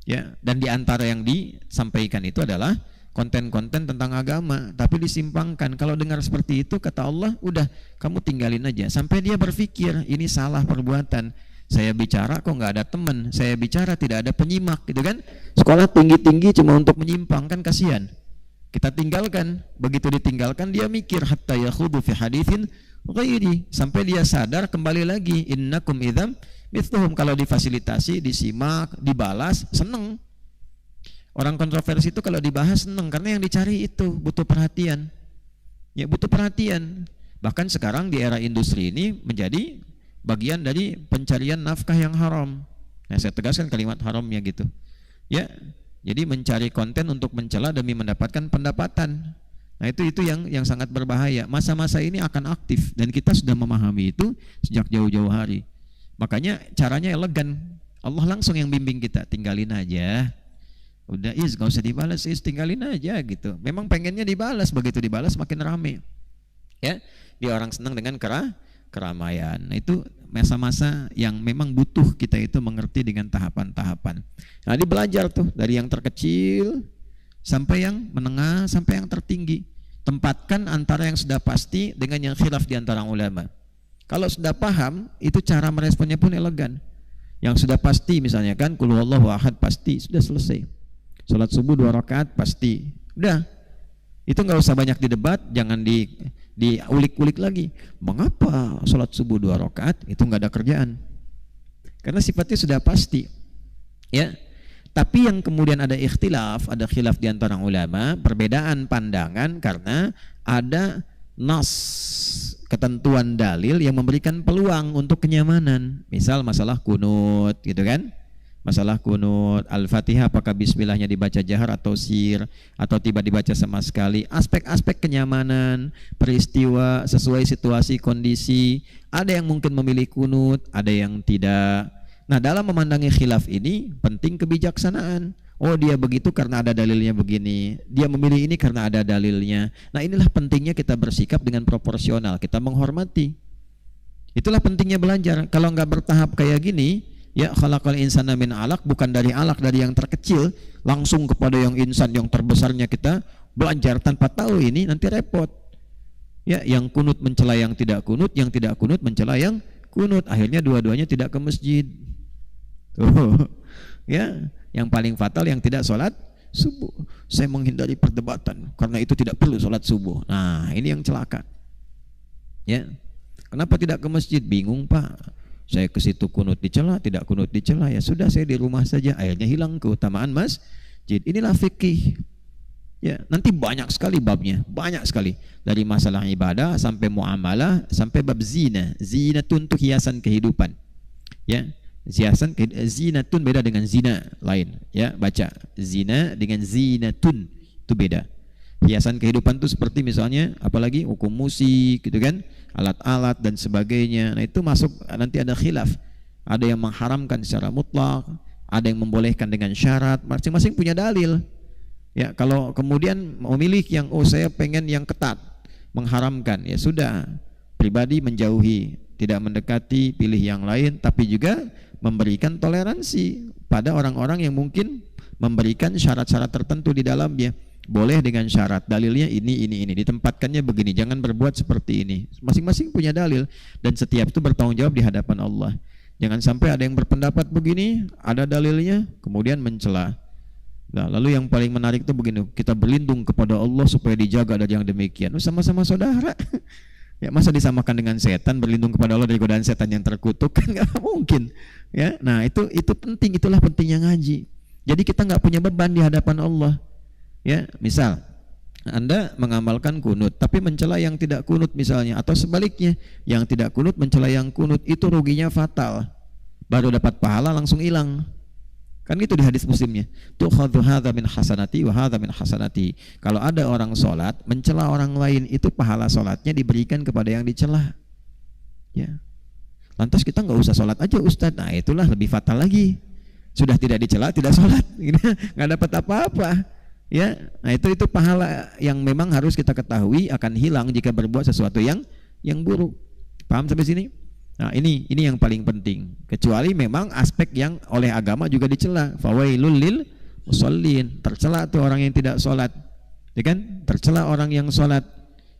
Ya, dan di antara yang disampaikan itu adalah konten-konten tentang agama, tapi disimpangkan. Kalau dengar seperti itu, kata Allah, udah kamu tinggalin aja sampai dia berpikir ini salah perbuatan. Saya bicara kok nggak ada teman, saya bicara tidak ada penyimak, gitu kan? Sekolah tinggi-tinggi cuma untuk menyimpang, kan kasihan. Kita tinggalkan, begitu ditinggalkan dia mikir hatta yakhudu fi haditsin ghairi, sampai dia sadar kembali lagi innakum idzam mithluhum. Kalau difasilitasi, disimak, dibalas, seneng. Orang kontroversi itu kalau dibahas seneng karena yang dicari itu butuh perhatian. Ya, butuh perhatian. Bahkan sekarang di era industri ini menjadi bagian dari pencarian nafkah yang haram. Nah, saya tegaskan kalimat haramnya gitu. Ya, jadi mencari konten untuk mencela demi mendapatkan pendapatan. Nah itu yang sangat berbahaya. Masa-masa ini akan aktif dan kita sudah memahami itu sejak jauh-jauh hari. Makanya caranya elegan. Allah langsung yang bimbing kita, tinggalin aja. Udah gak usah dibalas, tinggalin aja gitu. Memang pengennya dibalas, begitu dibalas makin rame. Ya, dia orang senang dengan keramaian. Nah, itu masa-masa yang memang butuh kita itu mengerti dengan tahapan-tahapan. Nah, dia belajar tuh dari yang terkecil sampai yang menengah sampai yang tertinggi. Tempatkan antara yang sudah pasti dengan yang khilaf di antara ulama. Kalau sudah paham, itu cara meresponnya pun elegan. Yang sudah pasti misalnya kan qul huwallahu ahad pasti, sudah selesai. Salat subuh 2 rakaat pasti. Udah. Itu nggak usah banyak didebat, jangan diulik-ulik lagi. Mengapa salat subuh 2 rakaat? Itu nggak ada kerjaan. Karena sifatnya sudah pasti. Ya. Tapi yang kemudian ada ikhtilaf, ada khilaf di antara ulama, perbedaan pandangan karena ada nas, ketentuan dalil yang memberikan peluang untuk kenyamanan. Misal masalah kunut gitu kan. Masalah kunut, Al-Fatihah apakah bismillahnya dibaca jahar atau sir atau tiba dibaca sama sekali. Aspek-aspek kenyamanan, peristiwa sesuai situasi kondisi. Ada yang mungkin memilih kunut, ada yang tidak. Nah, dalam memandangi khilaf ini penting kebijaksanaan. Oh, dia begitu karena ada dalilnya begini. Dia memilih ini karena ada dalilnya. Nah, inilah pentingnya kita bersikap dengan proporsional. Kita menghormati. Itulah pentingnya belajar. Kalau nggak bertahap kayak gini, ya khalaqal insana min alaq, bukan dari alaq, dari yang terkecil langsung kepada yang insan yang terbesarnya kita belajar tanpa tahu ini, nanti repot. Ya, yang kunut mencela yang tidak kunut mencela yang kunut. Akhirnya dua-duanya tidak ke masjid. Ya, yang paling fatal yang tidak sholat subuh. Saya menghindari perdebatan karena itu tidak perlu sholat subuh. Nah, ini yang celaka. Ya, kenapa tidak ke masjid? Bingung Pak. Saya ke situ kunut dicela, tidak kunut dicela. Ya sudah, saya di rumah saja. Akhirnya hilang keutamaan masjid. Inilah fikih. Ya, nanti banyak sekali babnya, banyak sekali. Dari masalah ibadah sampai muamalah sampai bab zina. Zinatun itu hiasan kehidupan. Ya. Zinatun beda dengan zina lain, ya, baca zina dengan zinatun itu beda. Hiasan kehidupan itu seperti misalnya apalagi hukum musik gitu kan, alat-alat dan sebagainya. Nah, itu masuk nanti ada khilaf. Ada yang mengharamkan secara mutlak, ada yang membolehkan dengan syarat, masing-masing punya dalil. Ya, kalau kemudian memilih yang saya pengen yang ketat, mengharamkan, ya sudah, pribadi menjauhi, tidak mendekati, pilih yang lain, tapi juga memberikan toleransi pada orang-orang yang mungkin memberikan syarat-syarat tertentu di dalamnya. Boleh dengan syarat, dalilnya ini, ditempatkannya begini, jangan berbuat seperti ini. Masing-masing punya dalil dan setiap itu bertanggung jawab di hadapan Allah. Jangan sampai ada yang berpendapat begini, ada dalilnya, kemudian mencela. Nah, lalu yang paling menarik itu begini, kita berlindung kepada Allah supaya dijaga dari yang demikian. Sama-sama saudara. Ya, masa disamakan dengan setan, berlindung kepada Allah dari godaan setan yang terkutuk, kan nggak mungkin. Ya, nah itu penting, itulah pentingnya ngaji. Jadi kita nggak punya beban di hadapan Allah. Ya, misal Anda mengamalkan kunut, tapi mencela yang tidak kunut misalnya, atau sebaliknya, yang tidak kunut mencela yang kunut, itu ruginya fatal. Baru dapat pahala langsung hilang. Kan gitu di hadis Muslimnya. Tukhadhu hadza min hasanati wa hadza min hasanati. Kalau ada orang sholat mencela orang lain, itu pahala sholatnya diberikan kepada yang dicela. Ya. Lantas kita nggak usah sholat aja Ustadz. Nah, itulah lebih fatal lagi. Sudah tidak dicela, tidak sholat, nggak dapat apa-apa. Ya. Nah, itu pahala yang memang harus kita ketahui akan hilang jika berbuat sesuatu yang buruk. Paham sampai sini? Nah, ini yang paling penting. Kecuali memang aspek yang oleh agama juga dicela. Fawailul lil musallin. Tercela tuh orang yang tidak sholat. Ya kan? Tercela orang yang sholat.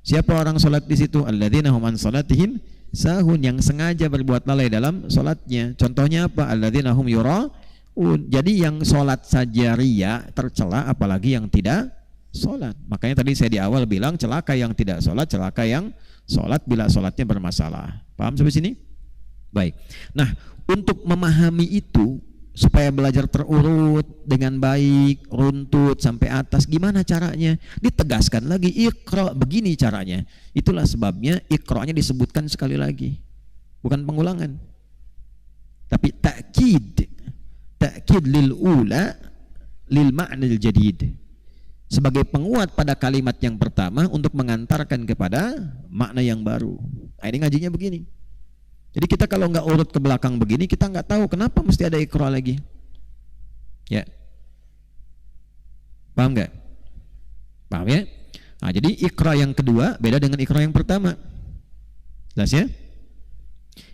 Siapa orang sholat di situ? Alladzina hum an sholatihim sahun, yang sengaja berbuat lalai dalam sholatnya. Contohnya apa? Alladzina hum yura'un. Jadi yang sholat saja riya tercela, apalagi yang tidak sholat. Makanya tadi saya di awal bilang celaka yang tidak sholat, celaka yang sholat bila sholatnya bermasalah. Paham sampai sini? Baik. Nah, untuk memahami itu supaya belajar terurut dengan baik, runtut sampai atas, gimana caranya? Ditegaskan lagi, iqra, begini caranya. Itulah sebabnya iqra-nya disebutkan sekali lagi. Bukan pengulangan. Tapi ta'kid lil ula lil ma'nil jadid. sebagai penguat pada kalimat yang pertama untuk mengantarkan kepada makna yang baru. Nah, ini ngajinya begini. Jadi kita kalau nggak urut ke belakang begini, kita nggak tahu kenapa mesti ada Iqra lagi. Ya, paham nggak? Paham ya? Nah, jadi Iqra yang kedua beda dengan Iqra yang pertama. Jelas ya?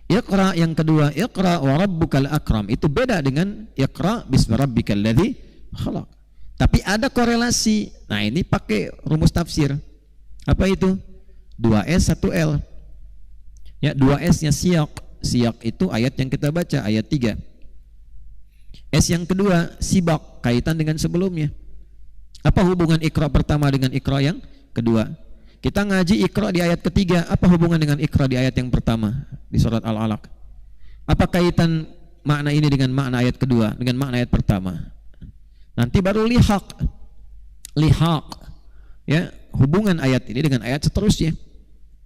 Iqra yang kedua, Iqra wa rabbukal akram, itu beda dengan Iqra bismi rabbikal ladzi khalaq. Tapi ada korelasi. Nah, ini pakai rumus tafsir. Apa itu? 2S 1L. Ya, 2S-nya siyak. Siyak itu ayat yang kita baca, ayat 3. S yang kedua, sibak, kaitan dengan sebelumnya. Apa hubungan Iqra pertama dengan Iqra yang kedua? Kita ngaji Iqra di ayat ketiga, apa hubungan dengan Iqra di ayat yang pertama di surat Al-Alaq? Apa kaitan makna ini dengan makna ayat kedua, dengan makna ayat pertama? Nanti baru lihaq. Lihaq. Ya, hubungan ayat ini dengan ayat seterusnya.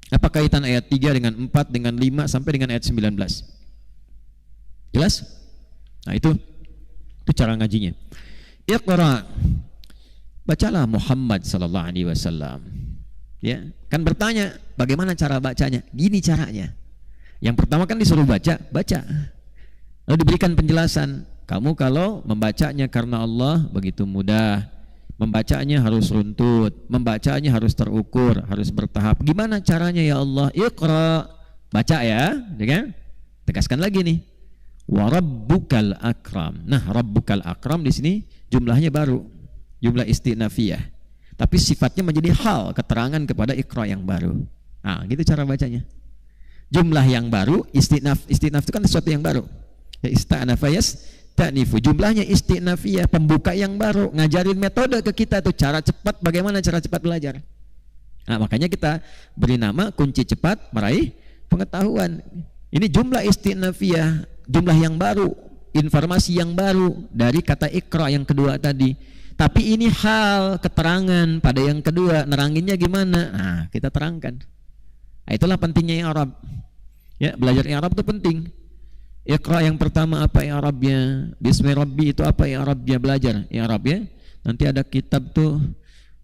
Apa kaitan ayat 3 dengan 4 dengan 5 sampai dengan ayat 19? Jelas? Nah, itu cara ngajinya. Iqra. Bacalah Muhammad sallallahu alaihi wasallam. Ya, kan bertanya, bagaimana cara bacanya? Gini caranya. Yang pertama kan disuruh baca. Lalu diberikan penjelasan. Kamu kalau membacanya karena Allah begitu mudah. Membacanya harus runtut, membacanya harus terukur, harus bertahap. Gimana caranya ya Allah? Iqra, baca ya, kan? Tegaskan lagi nih. Wa rabbukal akram. Nah, rabbukal akram di sini jumlahnya baru, jumlah istinafiyah. Tapi sifatnya menjadi hal, keterangan kepada Iqra yang baru. Nah, gitu cara bacanya. Jumlah yang baru, istinaf itu kan sesuatu yang baru. Ya, istanafayas ta'nifu, jumlahnya istinafiyah, pembuka yang baru, ngajarin metode ke kita tuh, cara cepat, bagaimana cara cepat belajar. Nah, makanya kita beri nama kunci cepat meraih pengetahuan. Ini jumlah istinafiyah, jumlah yang baru, informasi yang baru dari kata Iqra yang kedua tadi. Tapi ini hal, keterangan pada yang kedua, neranginnya gimana? Nah, kita terangkan. Nah, itulah pentingnya i'rab. Ya, belajar i'rab itu penting. Iqra yang pertama apa i'rabnya? Bismi Rabbi itu apa i'rabnya? Belajar i'rabnya. Nanti ada kitab tuh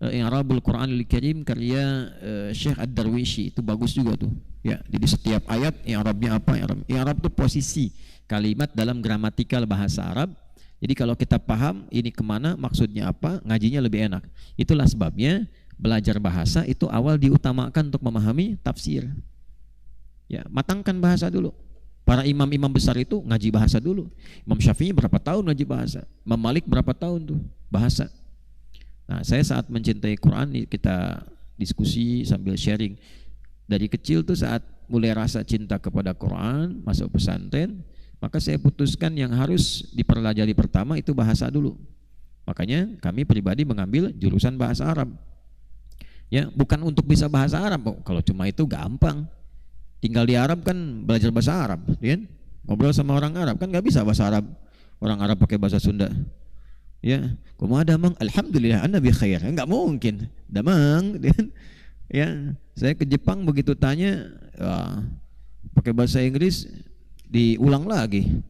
I'rabul Qur'anil Karim karya Syekh Ad-Darwishi, itu bagus juga tuh. Ya, jadi setiap ayat i'rabnya apa? I'rab itu posisi kalimat dalam gramatikal bahasa Arab. Jadi kalau kita paham ini kemana, maksudnya apa, ngajinya lebih enak. Itulah sebabnya belajar bahasa itu awal diutamakan untuk memahami tafsir. Ya, matangkan bahasa dulu. Para imam-imam besar itu ngaji bahasa dulu. Imam Syafi'i berapa tahun ngaji bahasa? Imam Malik berapa tahun tuh bahasa? Nah, saya saat mencintai Quran, kita diskusi sambil sharing. Dari kecil tuh saat mulai rasa cinta kepada Quran, masuk pesantren, maka saya putuskan yang harus dipelajari pertama itu bahasa dulu. Makanya kami pribadi mengambil jurusan bahasa Arab. Ya, bukan untuk bisa bahasa Arab. Kalau cuma itu gampang. Tinggal di Arab kan belajar bahasa Arab, kan? Ngobrol sama orang Arab kan nggak bisa bahasa Arab. Orang Arab pakai bahasa Sunda. Ya, kamu ada mang, alhamdulillah anda bi khair. Nggak mungkin, damang, kan? Ya, saya ke Jepang begitu tanya, pakai bahasa Inggris diulang lagi.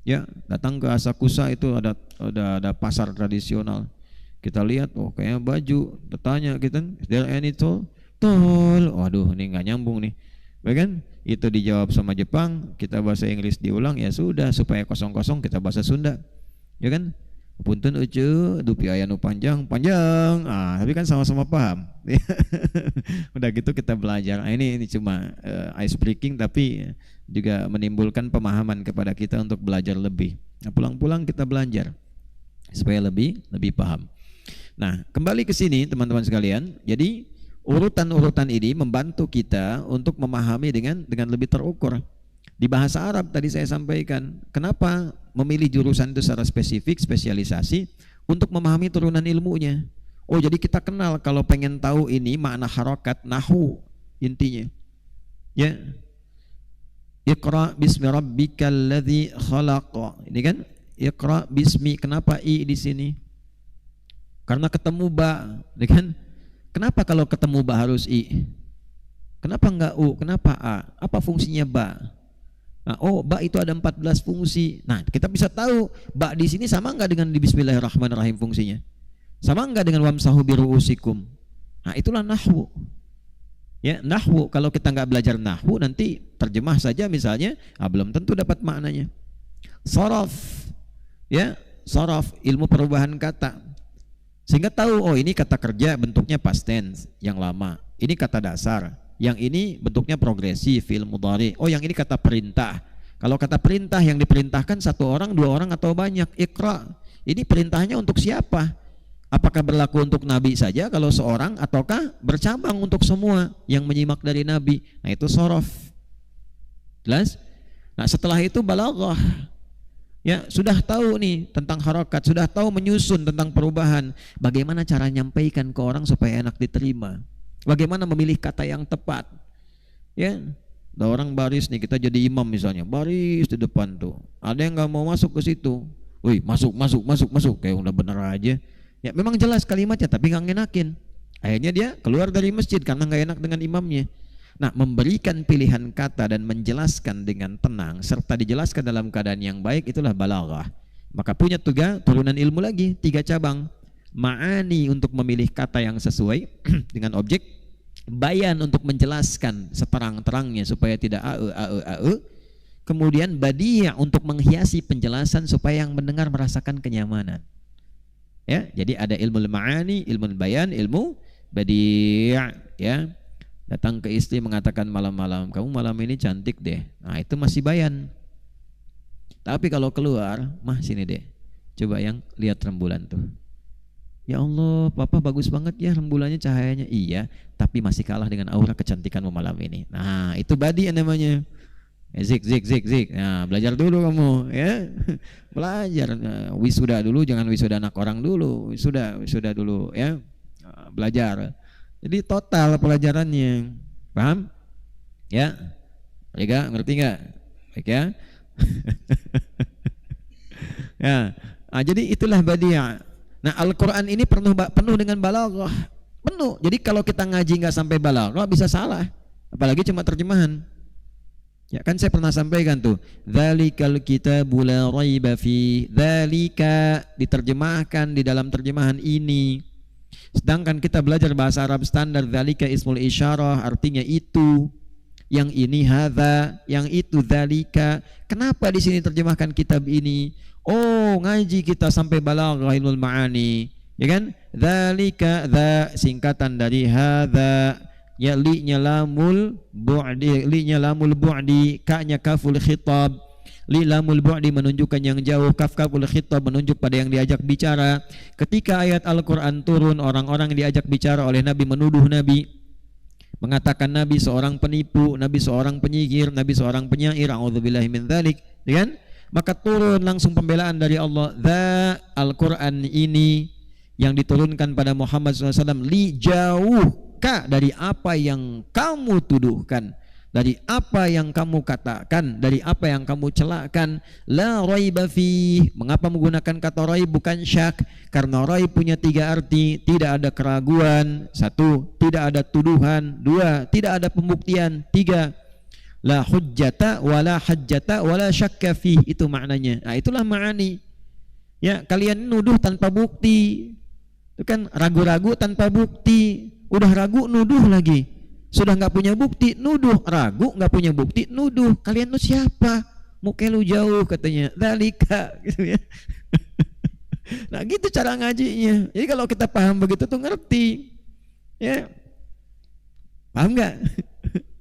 Ya, datang ke Asakusa itu ada pasar tradisional. Kita lihat, oh kayaknya baju. Tanya kita, is there any toll? Toll. Waduh, ini nggak nyambung nih. Bagian itu dijawab sama Jepang, kita bahasa Inggris diulang, ya sudah, supaya kosong-kosong kita bahasa Sunda, ya kan? Punten ucu, dupi aya nu panjang, tapi kan sama-sama paham. Udah gitu kita belajar. Nah, ini cuma ice breaking, tapi juga menimbulkan pemahaman kepada kita untuk belajar lebih. Nah, pulang-pulang kita belajar supaya lebih paham. Nah, kembali ke sini teman-teman sekalian. Jadi urutan-urutan ini membantu kita untuk memahami dengan lebih terukur. Di bahasa Arab tadi saya sampaikan, kenapa memilih jurusan itu secara spesifik, spesialisasi untuk memahami turunan ilmunya. Oh, jadi kita kenal kalau pengen tahu ini makna harokat, nahu intinya. Ya. Iqra bismi rabbikal ladzi khalaq. Ini kan Iqra bismi, kenapa i di sini? Karena ketemu ba, kan? Kenapa kalau ketemu ba harus i? Kenapa enggak u? Kenapa a? Apa fungsinya ba? Nah, oh, ba itu ada 14 fungsi. Nah, kita bisa tahu ba di sini sama enggak dengan di Bismillahirrahmanirrahim fungsinya? Sama enggak dengan wamsahu biruusikum? Nah, itulah nahwu. Ya, nahwu kalau kita enggak belajar nahwu nanti terjemah saja misalnya, belum tentu dapat maknanya. Sharaf, ya, sharaf ilmu perubahan kata. Sehingga tahu, oh ini kata kerja bentuknya past tense yang lama. Ini kata dasar. Yang ini bentuknya progresif, fi'il mudhari. Oh, yang ini kata perintah. Kalau kata perintah yang diperintahkan satu orang, dua orang atau banyak. Iqra. Ini perintahnya untuk siapa? Apakah berlaku untuk Nabi saja kalau seorang, ataukah bercabang untuk semua yang menyimak dari Nabi? Nah, itu sorof. Jelas? Nah, setelah itu balaghah. Ya, sudah tahu nih tentang harokat, sudah tahu menyusun tentang perubahan. Bagaimana cara nyampaikan ke orang supaya enak diterima? Bagaimana memilih kata yang tepat? Ya, ada orang baris nih, kita jadi imam misalnya, baris di depan tuh. Ada yang nggak mau masuk ke situ. Wih, masuk, kayak udah bener aja. Ya memang jelas kalimatnya tapi nggak ngenakin. Akhirnya dia keluar dari masjid karena nggak enak dengan imamnya. Nah, memberikan pilihan kata dan menjelaskan dengan tenang serta dijelaskan dalam keadaan yang baik itulah balaghah. Maka punya turunan ilmu lagi, 3 cabang. Ma'ani untuk memilih kata yang sesuai dengan objek, bayan untuk menjelaskan seterang-terangnya supaya tidak ae. Kemudian badi' untuk menghiasi penjelasan supaya yang mendengar merasakan kenyamanan. Ya, jadi ada ilmu ma'ani, ilmu bayan, ilmu badi', ya. Datang ke istri mengatakan malam-malam, kamu malam ini cantik deh. Nah, itu masih bayan. Tapi kalau keluar, mah sini deh. Coba yang lihat rembulan tuh. Ya Allah, papa bagus banget ya rembulannya, cahayanya. Iya, tapi masih kalah dengan aura kecantikanmu malam ini. Nah, itu badi namanya. Zik. Nah, belajar dulu kamu, ya. Belajar. Wisuda dulu, jangan wisuda anak orang dulu. Wisuda dulu, ya. Belajar. Jadi total pelajarannya. Paham? Ya. Baik, ngerti enggak? Baik ya. Ya. Nah, jadi itulah badi'a. Nah, Al-Qur'an ini penuh dengan balaghah. Penuh. Jadi kalau kita ngaji enggak sampai balaghah bisa salah. Apalagi cuma terjemahan. Ya kan saya pernah sampaikan tuh, dzalikal kitabu la raiba fi, dzalika diterjemahkan di dalam terjemahan ini. Sedangkan kita belajar bahasa Arab standar, dzalika ismul isyarah artinya itu, yang ini hadza, yang itu dzalika. Kenapa di sini terjemahkan kitab ini? Oh, ngaji kita sampai balaghah ilmul ma'ani, ya kan? Dzalika, dza singkatan dari hadza. Ya li-nya lamul bu'di, ka-nya kaful khitab. Li lamul bu'di menunjukkan yang jauh, kaful khitab menunjuk pada yang diajak bicara. Ketika ayat Al-Qur'an turun, orang-orang diajak bicara oleh Nabi menuduh Nabi, mengatakan Nabi seorang penipu, Nabi seorang penyihir, Nabi seorang penyair, a'udzubillahi min dzalik, ya kan? Maka turun langsung pembelaan dari Allah. Al-Qur'an ini yang diturunkan pada Muhammad SAW li jauh dari apa yang kamu tuduhkan, dari apa yang kamu katakan, dari apa yang kamu celakkan. La raiba fi. Mengapa menggunakan kata raib bukan syak? Karena raib punya 3 arti. Tidak ada keraguan. 1, tidak ada tuduhan. 2, tidak ada pembuktian. 3, la hujjata wala hajjata wala syakka fi. Itu maknanya. Nah, itulah ma'ani. Ya, kalian nuduh tanpa bukti. Itu kan ragu-ragu tanpa bukti. Udah ragu nuduh lagi, sudah nggak punya bukti nuduh, ragu nggak punya bukti nuduh. Kalian tuh siapa? Muka lu jauh katanya, dzalika gitu ya. Nah gitu cara ngajinya. Jadi kalau kita paham begitu tuh ngerti, ya paham nggak?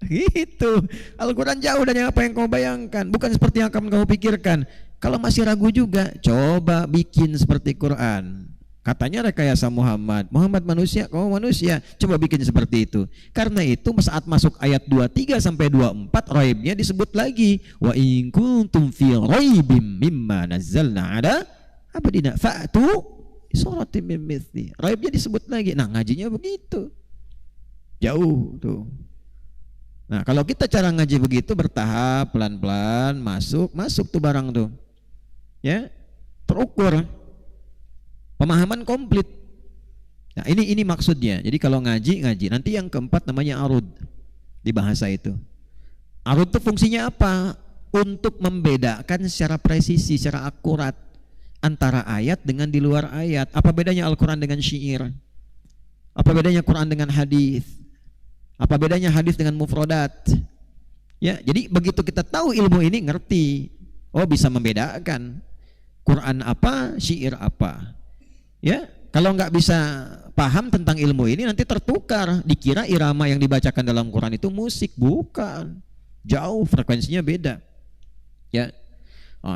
Gitu. Al-Quran jauh dari apa yang kau bayangkan, bukan seperti yang kamu pikirkan. Kalau masih ragu juga, coba bikin seperti Quran. Katanya rekayasa Muhammad manusia, kamu manusia, coba bikin seperti itu. Karena itu saat masuk ayat 23 sampai 24 raibnya disebut lagi, wa in kuntum fi raibim mimma nazzalna ala abdina fa'tu suratim min mithli. Raibnya disebut lagi. Nah, ngajinya begitu. Jauh tuh. Nah, kalau kita cara ngaji begitu bertahap, pelan-pelan, masuk tuh barang tuh. Ya, terukur. Pemahaman komplit. Nah, ini maksudnya. Jadi kalau ngaji. Nanti yang keempat namanya arud di bahasa itu. Arud itu fungsinya apa? Untuk membedakan secara presisi, secara akurat antara ayat dengan di luar ayat. Apa bedanya Al-Quran dengan syair? Apa bedanya Quran dengan hadis? Apa bedanya hadis dengan mufradat? Ya, jadi begitu kita tahu ilmu ini, ngerti. Oh, bisa membedakan Quran apa, syair apa. Ya, kalau nggak bisa paham tentang ilmu ini, nanti tertukar, dikira irama yang dibacakan dalam Quran itu musik. Bukan, jauh, frekuensinya beda. Ya,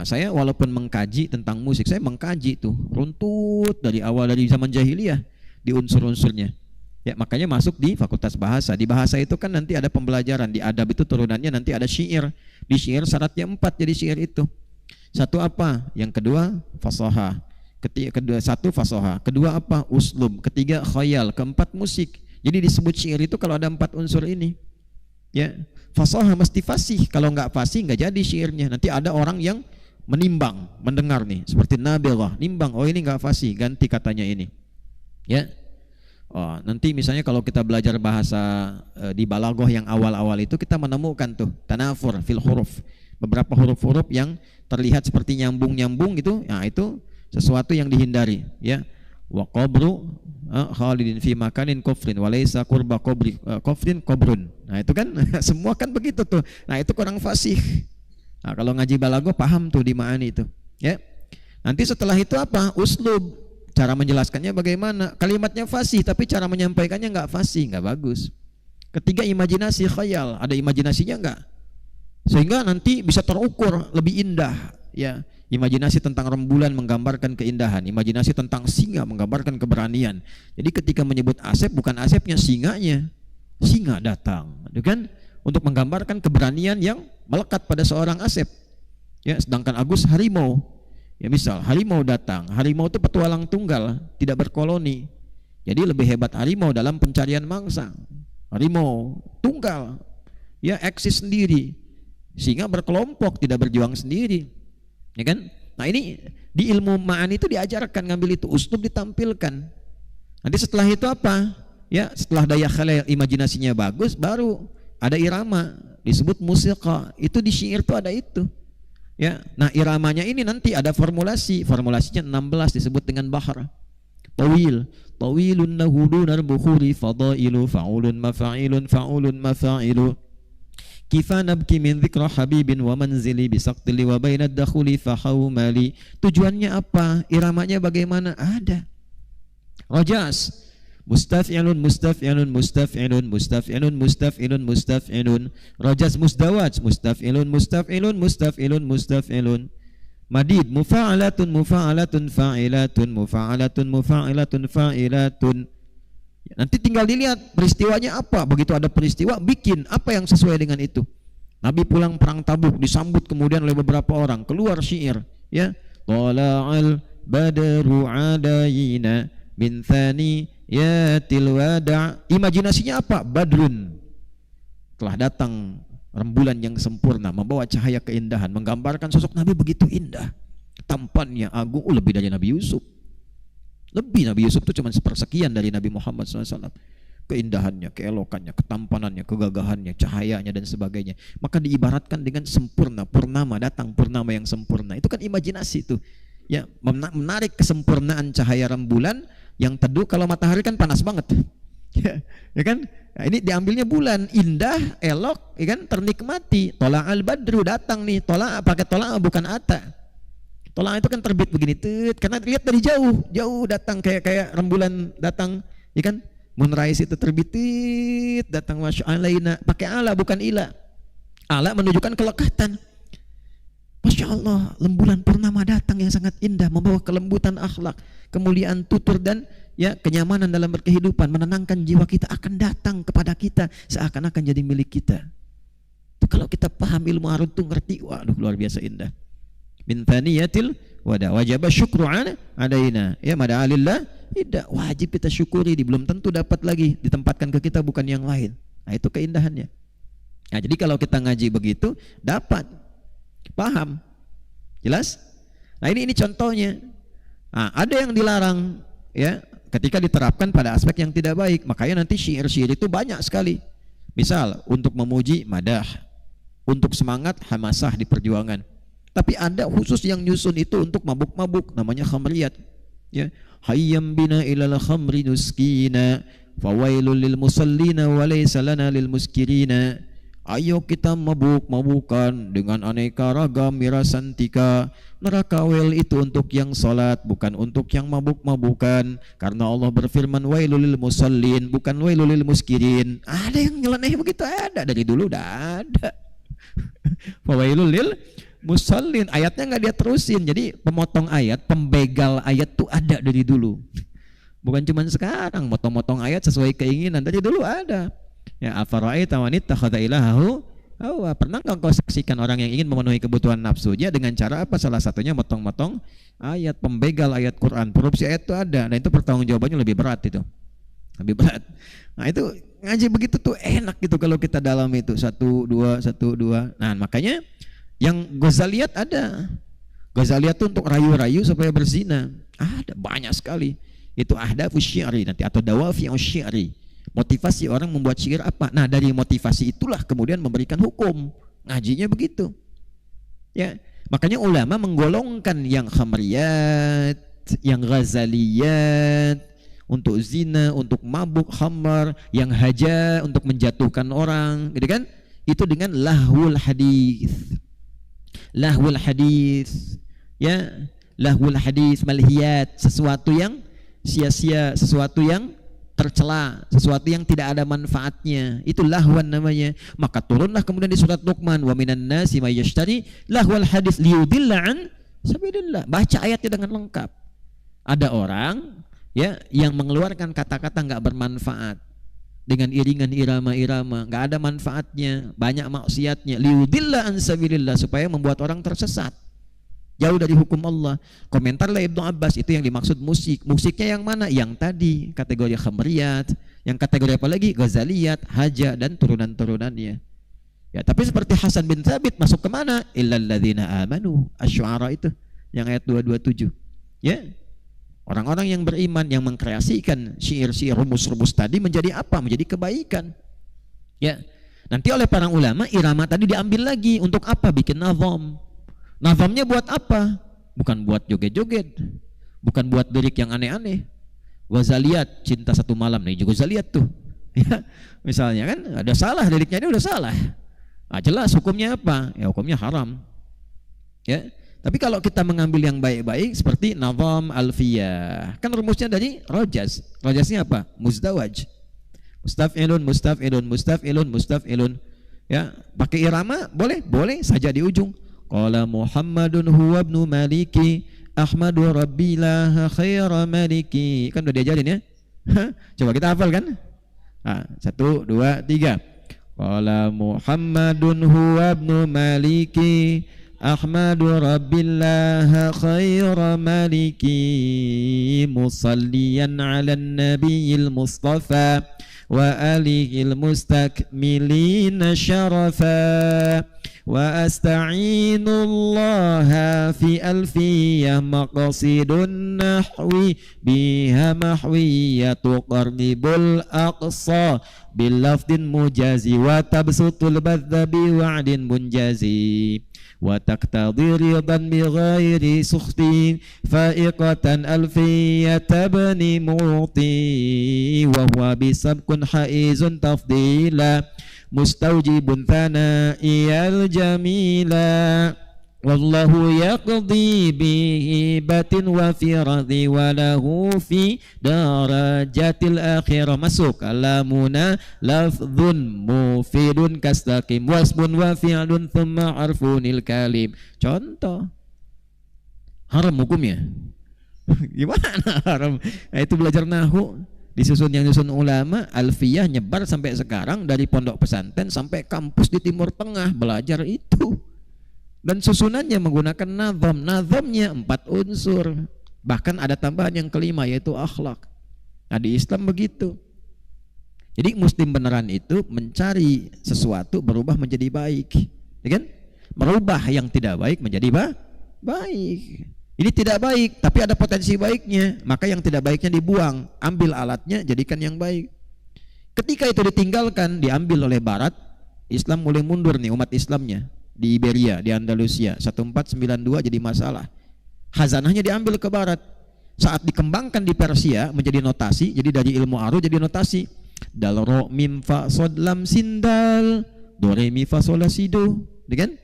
saya walaupun mengkaji tentang musik, saya mengkaji tuh runtut dari awal, dari zaman jahiliyah di unsur-unsurnya. Ya, makanya masuk di fakultas bahasa. Di bahasa itu kan nanti ada pembelajaran, di adab itu turunannya nanti ada syair. Di syair syaratnya 4 jadi syair itu. Satu apa? Yang kedua fasahah. Kedua satu fasahah. Kedua apa? Uslub. Ketiga khayal. Keempat musik. Jadi disebut syair itu kalau ada 4 unsur ini. Ya, fasahah mesti fasih. Kalau nggak fasih nggak jadi syairnya. Nanti ada orang yang menimbang, mendengar nih, seperti Nabilah, nimbang. Oh, ini nggak fasih, ganti katanya ini. Ya. Oh, nanti misalnya kalau kita belajar bahasa di balaghah yang awal-awal itu, kita menemukan tuh tanafur fil huruf, beberapa huruf-huruf yang terlihat seperti nyambung-nyambung gitu. Nah, itu sesuatu yang dihindari, ya. Wa qabru khalidin fi makanin kufrin wa laysa qurba qabri kufrin qabrun. Nah, itu kan semua kan begitu tuh. Nah, itu kurang fasih. Nah, kalau ngaji balaghah paham tuh di ma'ani itu, ya. Nanti setelah itu apa? Uslub. Cara menjelaskannya bagaimana? Kalimatnya fasih tapi cara menyampaikannya nggak fasih, nggak bagus. Ketiga imajinasi, khayal, ada imajinasinya nggak? Sehingga nanti bisa terukur lebih indah, ya. Imajinasi tentang rembulan menggambarkan keindahan, imajinasi tentang singa menggambarkan keberanian. Jadi ketika menyebut Asep, bukan Asepnya, singanya. Singa datang, kan? Untuk menggambarkan keberanian yang melekat pada seorang Asep. Ya, sedangkan Agus harimau. Ya, misal harimau datang, harimau itu petualang tunggal, tidak berkoloni. Jadi lebih hebat harimau dalam pencarian mangsa. Harimau tunggal, ya, eksis sendiri. Singa berkelompok, tidak berjuang sendiri, ya kan? Nah, ini di ilmu ma'ani itu diajarkan, ngambil itu, uslub ditampilkan. Nanti setelah itu apa? Ya, setelah daya khayal, imajinasinya bagus, baru ada irama, disebut musiqa. Itu di syair itu ada itu. Ya, nah iramanya ini nanti ada formulasi, formulasinya 16 disebut dengan bahar. Tawil, tawilun nahudun al-bukhuri fadailu fa'ulun mafa'ilun fa'ulun mafa'ilu. Kifa nabki min dzikra habibin wa manzili bisaqtili wa bainad dakhuli fahawmali. Tujuannya apa? Iramanya bagaimana? Ada. Rajas. Mustaf'ilun mustaf'ilun mustaf'ilun mustaf'ilun mustaf'ilun mustaf'ilun. Rajas musdawaj, mustaf'ilun mustaf'ilun mustaf'ilun mustaf'ilun. Madid mufa'alatun mufa'alatun fa'ilatun mufa'alatun mufa'alatun fa'ilatun. Nanti tinggal dilihat peristiwanya apa. Begitu ada peristiwa, bikin apa yang sesuai dengan itu. Nabi pulang perang Tabuk, disambut kemudian oleh beberapa orang, keluar syair, ya. Tala'al badru alayna min thani ya tilwada. Imajinasinya apa? Badrun, telah datang rembulan yang sempurna, membawa cahaya keindahan, menggambarkan sosok Nabi begitu indah, tampannya agung, lebih dari Nabi Yusuf. Lebih, Nabi Yusuf itu cuma sepersekian dari Nabi Muhammad SAW. Keindahannya, keelokannya, ketampanannya, kegagahannya, cahayanya dan sebagainya. Maka diibaratkan dengan sempurna, purnama, datang purnama yang sempurna. Itu kan imajinasi itu, ya, menarik kesempurnaan cahaya rembulan yang teduh. Kalau matahari kan panas banget, ya kan? Nah, ini diambilnya bulan, indah, elok, ya kan? Ternikmati. Tola'al badru, datang nih. Tola'a, pakai tola'a bukan ata. Tola'a itu kan terbit begini, karena lihat dari jauh, jauh datang kayak rembulan datang, ya kan? Moonrise itu terbit, datang, masya Allah, pakai ala bukan ila. Ala menunjukkan kelekatan. Masya Allah, rembulan purnama datang yang sangat indah, membawa kelembutan akhlak, kemuliaan tutur dan, ya, kenyamanan dalam berkehidupan, menenangkan jiwa kita, akan datang kepada kita seakan-akan jadi milik kita. Itu kalau kita paham ilmu arud itu, ngerti, waduh, luar biasa indah. Min thaniyatil wada wajib syukru alaina, ya, mada'alillah, tidak wajib kita syukuri, belum tentu dapat lagi ditempatkan ke kita, bukan yang lain. Nah, itu keindahannya. Nah, jadi kalau kita ngaji begitu dapat paham, jelas. Nah, ini contohnya. Nah, ada yang dilarang, ya, ketika diterapkan pada aspek yang tidak baik. Makanya nanti syair-syair itu banyak sekali. Misal untuk memuji, madah, untuk semangat, hamasah di perjuangan. Tapi ada khusus yang nyusun itu untuk mabuk-mabuk, namanya khamriyat. Ya, hayyam bina ilal khamri nuskina, fawailul lil musallina wa laysa lana lil muskirina. Ayo kita mabuk-mabukan dengan aneka ragam mirasantika. Neraka wel itu untuk yang salat, bukan untuk yang mabuk-mabukan. Karena Allah berfirman wailul lil musallin, bukan wailul lil muskirin. Ada yang nyeleneh begitu, ada dari dulu udah ada. Fawailul lil musallin, ayatnya nggak dia terusin. Jadi pemotong ayat, pembegal ayat tuh ada dari dulu. Bukan cuma sekarang motong-motong ayat sesuai keinginan, dari dulu ada. Ya, afara'aita man ittakhadha ilahahu hawa. Pernah enggak kau saksikan orang yang ingin memenuhi kebutuhan nafsunya dengan cara apa? Salah satunya motong-motong ayat, pembegal ayat Quran. Korupsi ayat itu ada. Nah, itu pertanggungjawabannya lebih berat itu. Lebih berat. Nah, itu ngaji begitu tuh enak gitu kalau kita dalam itu 1, 2. Nah, makanya yang Ghazaliyat ada. Ghazaliyat tuh untuk rayu-rayu supaya berzina. Ada banyak sekali. Itu ahdafus syi'ri nanti atau dawafi'us syi'ri. Motivasi orang membuat syair apa? Nah, dari motivasi itulah kemudian memberikan hukum. Ngajinya begitu. Ya, makanya ulama menggolongkan yang khamriyat, yang ghazaliyat untuk zina, untuk mabuk khamar, yang haja untuk menjatuhkan orang, gitu kan? Itu dengan lahwul hadis. Lahwul hadis. Ya, lahwul hadis, malhiyat, sesuatu yang sia-sia, sesuatu yang tercela, sesuatu yang tidak ada manfaatnya, itu lahwan namanya. Maka turunlah kemudian di surat Luqman, wa minan nasi may yashtari lahwal hadits liyudilla an sabilillah. Baca ayatnya dengan lengkap. Ada orang ya yang mengeluarkan kata-kata enggak bermanfaat dengan iringan irama-irama, enggak ada manfaatnya, banyak maksiatnya, liyudilla an sabilillah, supaya membuat orang tersesat, jauh dari hukum Allah. Komentarlah Ibnu Abbas, itu yang dimaksud musik. Musiknya yang mana? Yang tadi kategori khamriyat, yang kategori apa lagi? Ghazaliyat, haja dan turunan-turunannya. Ya, tapi seperti Hasan bin Thabit masuk ke mana? Illal ladzina amanu, Asy-Syu'ara itu yang ayat 227. Ya. Orang-orang yang beriman yang mengkreasikan syair-syair rumus-rumus tadi menjadi apa? Menjadi kebaikan. Ya. Nanti oleh para ulama irama tadi diambil lagi untuk apa? Bikin nazam. Nazamnya buat apa? Bukan buat joget-joget, bukan buat lirik yang aneh-aneh. Ghazaliyat, cinta satu malam, nih juga Ghazaliyat tuh. Ya, misalnya kan ada salah liriknya, ini udah salah. Nah, jelas hukumnya apa? Ya hukumnya haram. Ya, tapi kalau kita mengambil yang baik-baik seperti nazam alfiyah, kan rumusnya dari rojaz. Rojaznya apa? Muzdawaj. Mustaf'ilun, mustaf'ilun, mustaf'ilun, mustaf'ilun. Ya, pakai irama boleh, boleh saja di ujung. Qala Muhammadun huwa ibnu Maliki Ahmadu Rabbilah khaira Maliki. Kan udah diajarin ya. Coba kita hafal kan? Nah, 1, 2, 3. Qala Muhammadun huwa ibnu Maliki Ahmadu Rabbilah khaira Maliki musalliyan ala nabiyil Mustafa wa alihil mustakmilina syarafa wa asta'inullaha fi alfiyah maqasidun nahwi biha mahwiyatu qarnibul aqsa bil lafdin mujazi wa tabsutul badha bi wa'din munjazi wa taqtadi ridan bi ghairi sukhtin fa'iqatan alfiyata bani mu'ti wa huwa bisabkun haizun tafdila mustawjibun thana'iyal jamila wallahu yaqdi bihibatin wa fi radhi wa lahu fi darajatil akhirah. Masuk alamuna lafdhun mufidun kastaqim wasmun wa fi'lun thumma arfunil kalim. Contoh haram hukumnya. Gimana haram? Nah, itu belajar nahwu disusun yang disusun ulama, alfiyah nyebar sampai sekarang dari pondok pesantren sampai kampus di Timur Tengah belajar itu. Dan susunannya menggunakan nazam. Nazamnya 4 unsur. Bahkan ada tambahan yang kelima yaitu akhlak. Nah, di Islam begitu. Jadi muslim beneran itu mencari sesuatu berubah menjadi baik, ya kan? Merubah yang tidak baik menjadi baik. Ini tidak baik, tapi ada potensi baiknya, maka yang tidak baiknya dibuang, ambil alatnya, jadikan yang baik. Ketika itu ditinggalkan, diambil oleh Barat, Islam mulai mundur nih umat Islamnya. di Iberia, di Andalusia. 1492 jadi masalah. Khazanahnya diambil ke barat. Saat dikembangkan di Persia menjadi notasi, jadi dari ilmu arud jadi notasi. Dal ro mim fa sod lam sin dal do re mi fa sol la si do, kan?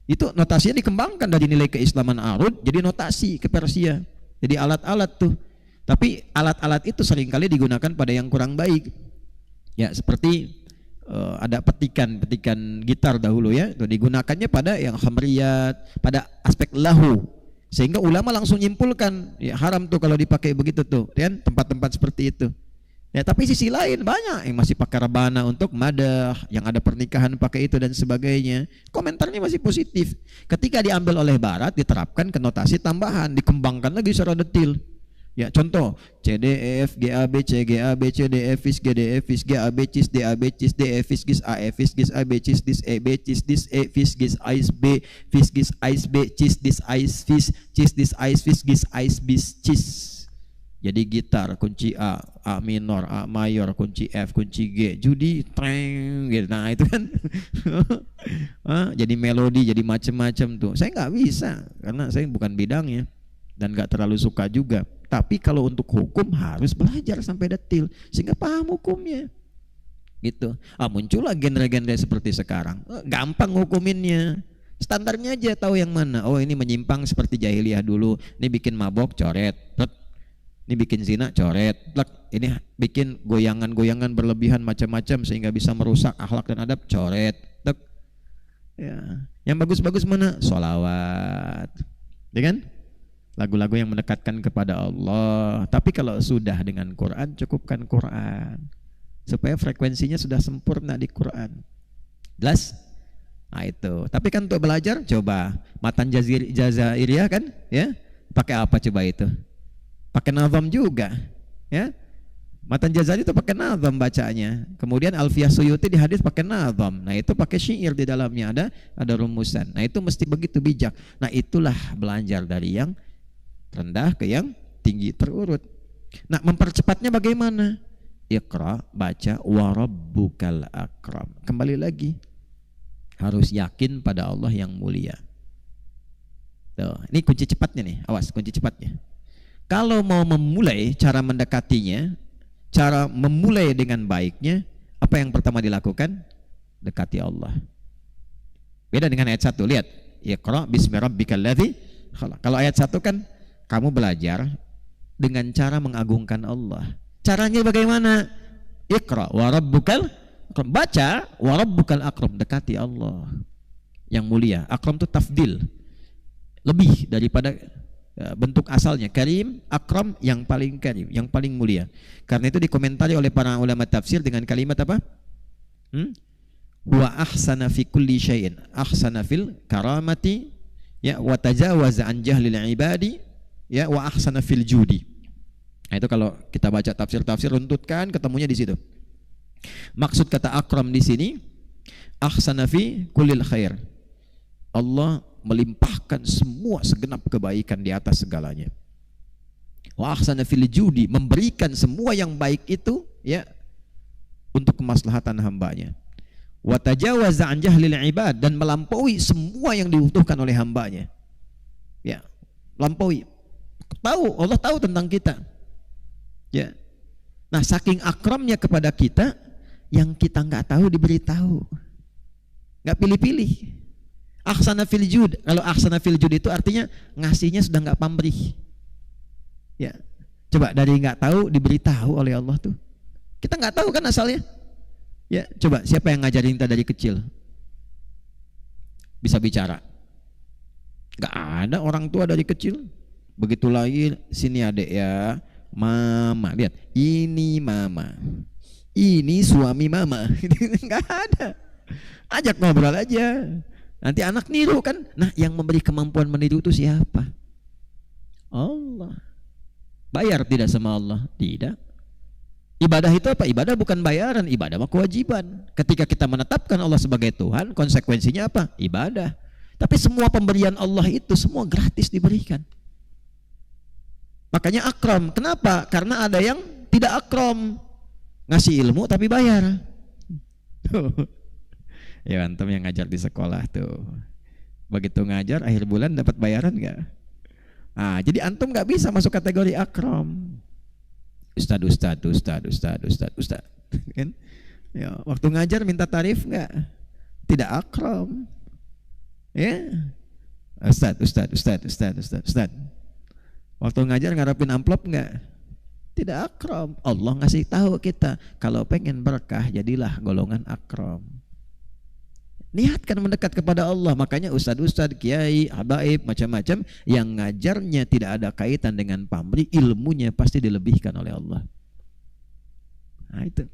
Itu notasinya dikembangkan dari nilai keislaman arud jadi notasi ke Persia. Jadi alat-alat tuh. Tapi alat-alat itu seringkali digunakan pada yang kurang baik. Ya, seperti ada petikan gitar dahulu ya, itu digunakannya pada yang khamriyat, pada aspek lahu, sehingga ulama langsung nyimpulkan ya haram tuh kalau dipakai begitu tuh, kan tempat-tempat seperti itu. Ya, tapi sisi lain banyak yang masih pakai rebana untuk madah, yang ada pernikahan pakai itu dan sebagainya. Komentarnya masih positif. Ketika diambil oleh barat diterapkan konotasi tambahan, dikembangkan lagi secara detail. Ya, contoh C D E F G A B C D E F G D E F G A B C D A B C D E F G A F G A B C dis E B C dis E F G I B F G I B C dis I F dis I F G I B C. Jadi gitar kunci A minor, A mayor, kunci F, kunci G, judi treng gitu. Nah, itu kan jadi melodi, jadi macam-macam tuh. Saya nggak bisa karena saya bukan bidangnya dan nggak terlalu suka juga. Tapi kalau untuk hukum harus belajar sampai detil sehingga paham hukumnya. Gitu. Muncullah genre-genre seperti sekarang. Gampang hukuminnya. Standarnya aja tahu yang mana. Oh, ini menyimpang seperti jahiliyah dulu. Ini bikin mabok, coret. Ini bikin zina, coret. Ini bikin goyangan-goyangan berlebihan macam-macam sehingga bisa merusak akhlak dan adab, coret. Ya. Yang bagus-bagus mana? Sholawat. Ya kan? Lagu-lagu yang mendekatkan kepada Allah. Tapi kalau sudah dengan Quran, cukupkan Quran supaya frekuensinya sudah sempurna di Quran. Jelas? Nah itu. Tapi kan untuk belajar coba matan jazairiyah kan, ya pakai apa coba itu? Pakai nazam juga, ya. Matan jazairi itu pakai nazam bacanya. Kemudian Alfiyah Suyuti di hadis pakai nazam. Nah itu pakai syair di dalamnya ada rumusan. Nah itu mesti begitu bijak. Nah itulah belajar dari yang rendah ke yang tinggi terurut. Nah, mempercepatnya bagaimana? Iqra, baca, wa rabbukal akram. Kembali lagi, harus yakin pada Allah yang mulia. Tuh, ini kunci cepatnya nih, awas kunci cepatnya. Kalau mau memulai cara mendekatinya, cara memulai dengan baiknya, apa yang pertama dilakukan? Dekati Allah. Beda dengan ayat 1, lihat. Iqra bismi rabbikal ladzi khalaq. Kalau ayat 1 kan kamu belajar dengan cara mengagungkan Allah. Caranya bagaimana? Iqra wa rabbukal akram. Baca wa rabbukal akram, dekati Allah yang mulia. Akram itu tafdil, lebih daripada bentuk asalnya. Karim, akram, yang paling karim, yang paling mulia. Karena itu dikomentari oleh para ulama tafsir dengan kalimat apa? Wa ahsana fi kulli syai'in, ahsana fil karamati, ya, wa tajawaza an jahlil ibadi, ya, wa ahsana fil judi. Nah itu kalau kita baca tafsir-tafsir runtutkan ketemunya di situ. Maksud kata akram di sini ahsana fi kullil khair. Allah melimpahkan semua segenap kebaikan di atas segalanya. Wa ahsana fil judi, memberikan semua yang baik itu ya untuk kemaslahatan hambanya. Wa tajawaza an jahlil ibad, dan melampaui semua yang dibutuhkan oleh hambanya. Ya, melampaui. Tahu, Allah tahu tentang kita. Ya. Nah, saking akramnya kepada kita, yang kita nggak tahu diberitahu. Nggak pilih-pilih. Ahsana fil jud. Kalau ahsana fil jud itu artinya ngasihnya sudah nggak pamrih. Ya. Coba dari nggak tahu diberitahu oleh Allah tuh. Kita nggak tahu kan asalnya. Ya, coba siapa yang ngajarin kita dari kecil? Bisa bicara? Nggak ada orang tua dari kecil. Begitu lagi sini adek ya, mama, lihat ini mama, ini suami mama. Nggak ada. Ajak ngobrol aja. Nanti anak niru kan. Nah, yang memberi kemampuan meniru itu siapa? Allah. Bayar tidak sama Allah? Tidak. Ibadah itu apa? Ibadah bukan bayaran, ibadah mah kewajiban. Ketika kita menetapkan Allah sebagai Tuhan, konsekuensinya apa? Ibadah. Tapi semua pemberian Allah itu semua gratis diberikan. Makanya akram. Kenapa? Karena ada yang tidak akram, ngasih ilmu tapi bayar. Ya antum yang ngajar di sekolah tuh, Begitu ngajar akhir bulan dapat bayaran nggak? Ah, jadi antum nggak bisa masuk kategori akram. Ustad, kan? Ya, waktu ngajar minta tarif nggak? Tidak akram. Ya, Ustad. Waktu ngajar ngarepin amplop nggak? Tidak akram. Allah ngasih tahu kita, kalau pengen berkah jadilah golongan akram. Niatkan mendekat kepada Allah. Makanya ustad, kiai, habaib, macam-macam yang ngajarnya tidak ada kaitan dengan pamrih, ilmunya pasti dilebihkan oleh Allah. Nah itu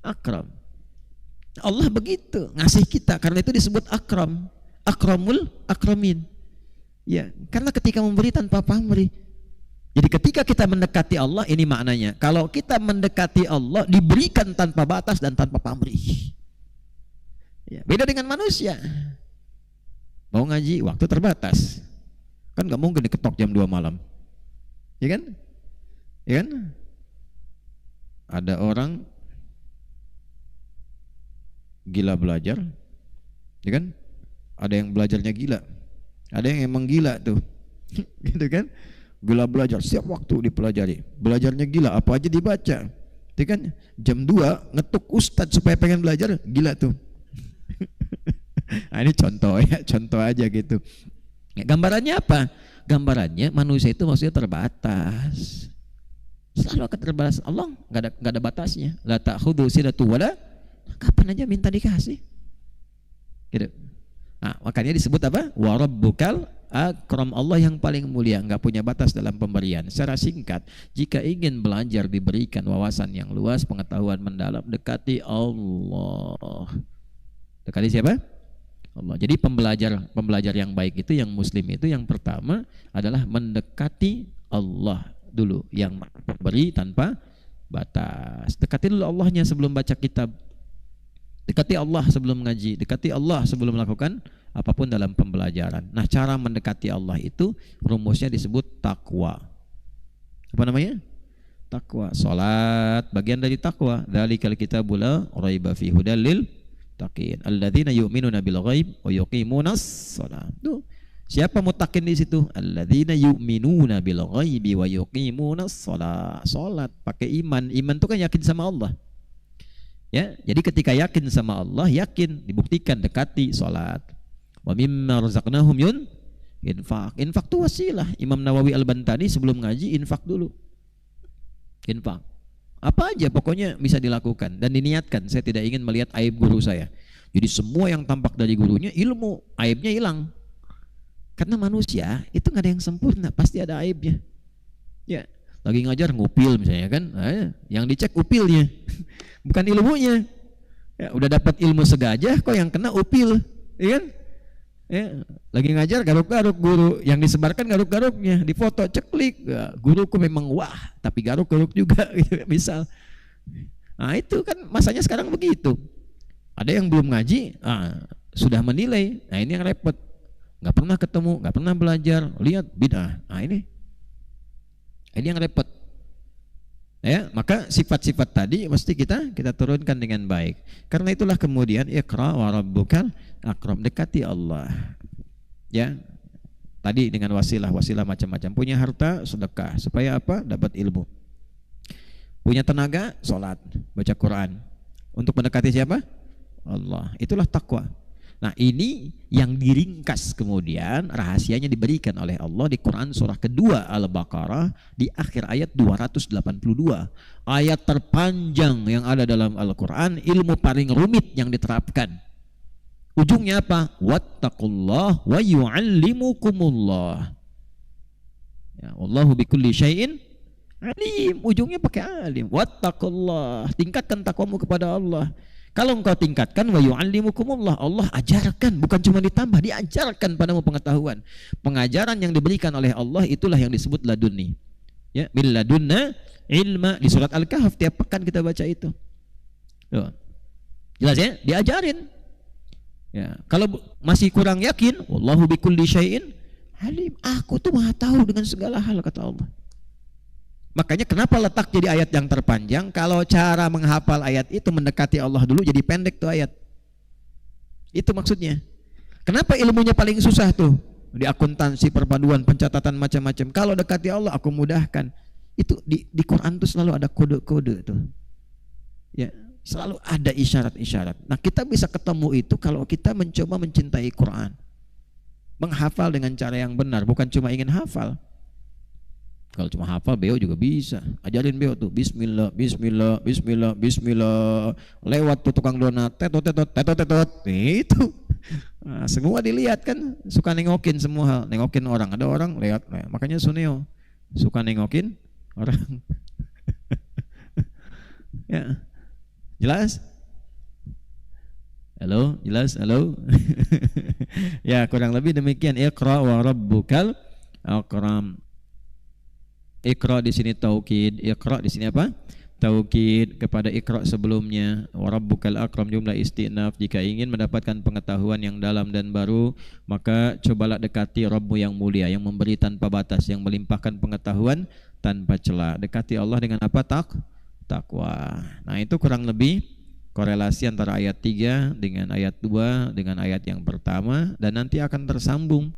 akram. Allah begitu ngasih kita, karena itu disebut akram, akramul akramin. Ya, karena ketika memberi tanpa pamrih. Jadi ketika kita mendekati Allah, ini maknanya. Kalau kita mendekati Allah, diberikan tanpa batas dan tanpa pamrih. Ya, beda dengan manusia. Mau ngaji, waktu terbatas. Kan nggak mungkin diketok jam 2 malam. Ya kan? Ya kan? Ada orang gila belajar, ya kan? Ada yang belajarnya gila. Ada yang emang gila tuh. Gitu kan? Gila belajar, setiap waktu dipelajari. Belajarnya gila, apa aja dibaca. Ya kan? Jam 2 ngetuk ustadz supaya pengen belajar, gila tuh. Nah, ini contoh ya, contoh aja gitu. Ya, gambarannya apa? Gambarannya manusia itu maksudnya terbatas. Selalu akan terbatas. Allah nggak ada batasnya. La ta'khudhu sinatun wala, kapan aja minta dikasih. Gitu. Nah, makanya disebut apa? Wa rabbukal akram, Allah yang paling mulia, nggak punya batas dalam pemberian. Secara singkat, jika ingin belajar diberikan wawasan yang luas, pengetahuan mendalam, dekati Allah. Dekati siapa? Allah. Jadi pembelajar yang baik itu, yang muslim itu, yang pertama adalah mendekati Allah dulu, yang memberi tanpa batas. Dekati dulu Allahnya sebelum baca kitab. Dekati Allah sebelum ngaji, dekati Allah sebelum melakukan apapun dalam pembelajaran. Nah, cara mendekati Allah itu rumusnya disebut takwa. Apa namanya? Takwa. Salat bagian dari takwa. Dzalikal kitabul la raiba fihi hudal lil muttaqin alladzina yu'minuna bil ghaib wa yuqimunas shalah. Tuh, siapa muttaqin di situ? Alladzina yu'minuna bil ghaibi wa yuqimunas shalah. Salat pakai iman. Iman itu kan yakin sama Allah. Ya, jadi ketika yakin sama Allah, yakin, dibuktikan, dekati salat. Wa mimma razaqnahum infak. Infak itu wasilah. Imam Nawawi Al-Bantani sebelum ngaji infak dulu. Infak. Apa aja pokoknya bisa dilakukan dan diniatkan. Saya tidak ingin melihat aib guru saya. Jadi semua yang tampak dari gurunya ilmu, aibnya hilang. Karena manusia itu nggak ada yang sempurna, pasti ada aibnya. Ya, lagi ngajar ngupil misalnya kan, yang dicek upilnya, bukan ilmunya. Ya, udah dapat ilmu segajah, kok yang kena upil, ya kan? Ya, lagi ngajar garuk-garuk guru, yang disebarkan garuk-garuknya, difoto ceklik, ya, guruku memang wah, tapi garuk-garuk juga, gitu, misal. Nah itu kan masanya sekarang begitu. Ada yang belum ngaji, sudah menilai. Nah ini yang repot, nggak pernah ketemu, nggak pernah belajar, lihat bid'ah. Nah ini yang repot. Ya, maka sifat-sifat tadi mesti kita turunkan dengan baik. Karena itulah kemudian iqra wa rabbukal akram, dekati Allah. Ya. Tadi dengan wasilah macam-macam. Punya harta, sedekah. Supaya apa? Dapat ilmu. Punya tenaga, salat, baca Quran. Untuk mendekati siapa? Allah. Itulah takwa. Nah, ini yang diringkas kemudian rahasianya diberikan oleh Allah di Quran surah kedua Al-Baqarah di akhir ayat 282. Ayat terpanjang yang ada dalam Al-Quran, ilmu paling rumit yang diterapkan. Ujungnya apa? Wattaqullah wa yu'allimukumullah. Ya, Wallahu bikulli syai'in alim. Ujungnya pakai alim. Wattaqullah. Tingkatkan takwamu kepada Allah. Kalau engkau tingkatkan wa yu'allimukumullah, Allah ajarkan, bukan cuma ditambah, diajarkan padamu pengetahuan. Pengajaran yang diberikan oleh Allah itulah yang disebut laduni. Ya, bil ladunna ilma, di surat Al-Kahf tiap pekan kita baca itu. Tuh. Jelas ya? Diajarin. Ya, kalau masih kurang yakin, wallahu bikulli syai'in alim. Aku tuh Maha tahu dengan segala hal, kata Allah. Makanya kenapa letak jadi ayat yang terpanjang? Kalau cara menghafal ayat itu mendekati Allah dulu, jadi pendek tuh ayat. Itu maksudnya. Kenapa ilmunya paling susah tuh? Di akuntansi, perpaduan, pencatatan macam-macam. Kalau dekati Allah aku mudahkan. Itu di Quran tuh selalu ada kode-kode tuh. Ya, selalu ada isyarat-isyarat. Nah, kita bisa ketemu itu kalau kita mencoba mencintai Quran. Menghafal dengan cara yang benar, bukan cuma ingin hafal. Kalau cuma hafal, beo juga bisa. Ajarin beo tuh, bismillah, bismillah, bismillah, bismillah. Lewat tuh tukang donat, tetot, tetot, tetot, tetot. Itu. Nah, semua dilihat kan, suka nengokin semua hal, nengokin orang. Ada orang lihat, makanya Suneo suka nengokin orang. Ya, jelas? Halo, jelas? Halo. Ya, kurang lebih demikian. Iqra wa rabbukal akram. Iqra di sini taukid, iqra di sini apa? Taukid kepada iqra sebelumnya. Wa rabbukal akram jumlah istinaf. Jika ingin mendapatkan pengetahuan yang dalam dan baru, maka cobalah dekati Rabbmu yang mulia, yang memberi tanpa batas, yang melimpahkan pengetahuan tanpa celah. Dekati Allah dengan apa? Takwa. Nah, itu kurang lebih korelasi antara ayat 3 dengan ayat 2 dengan ayat yang pertama, dan nanti akan tersambung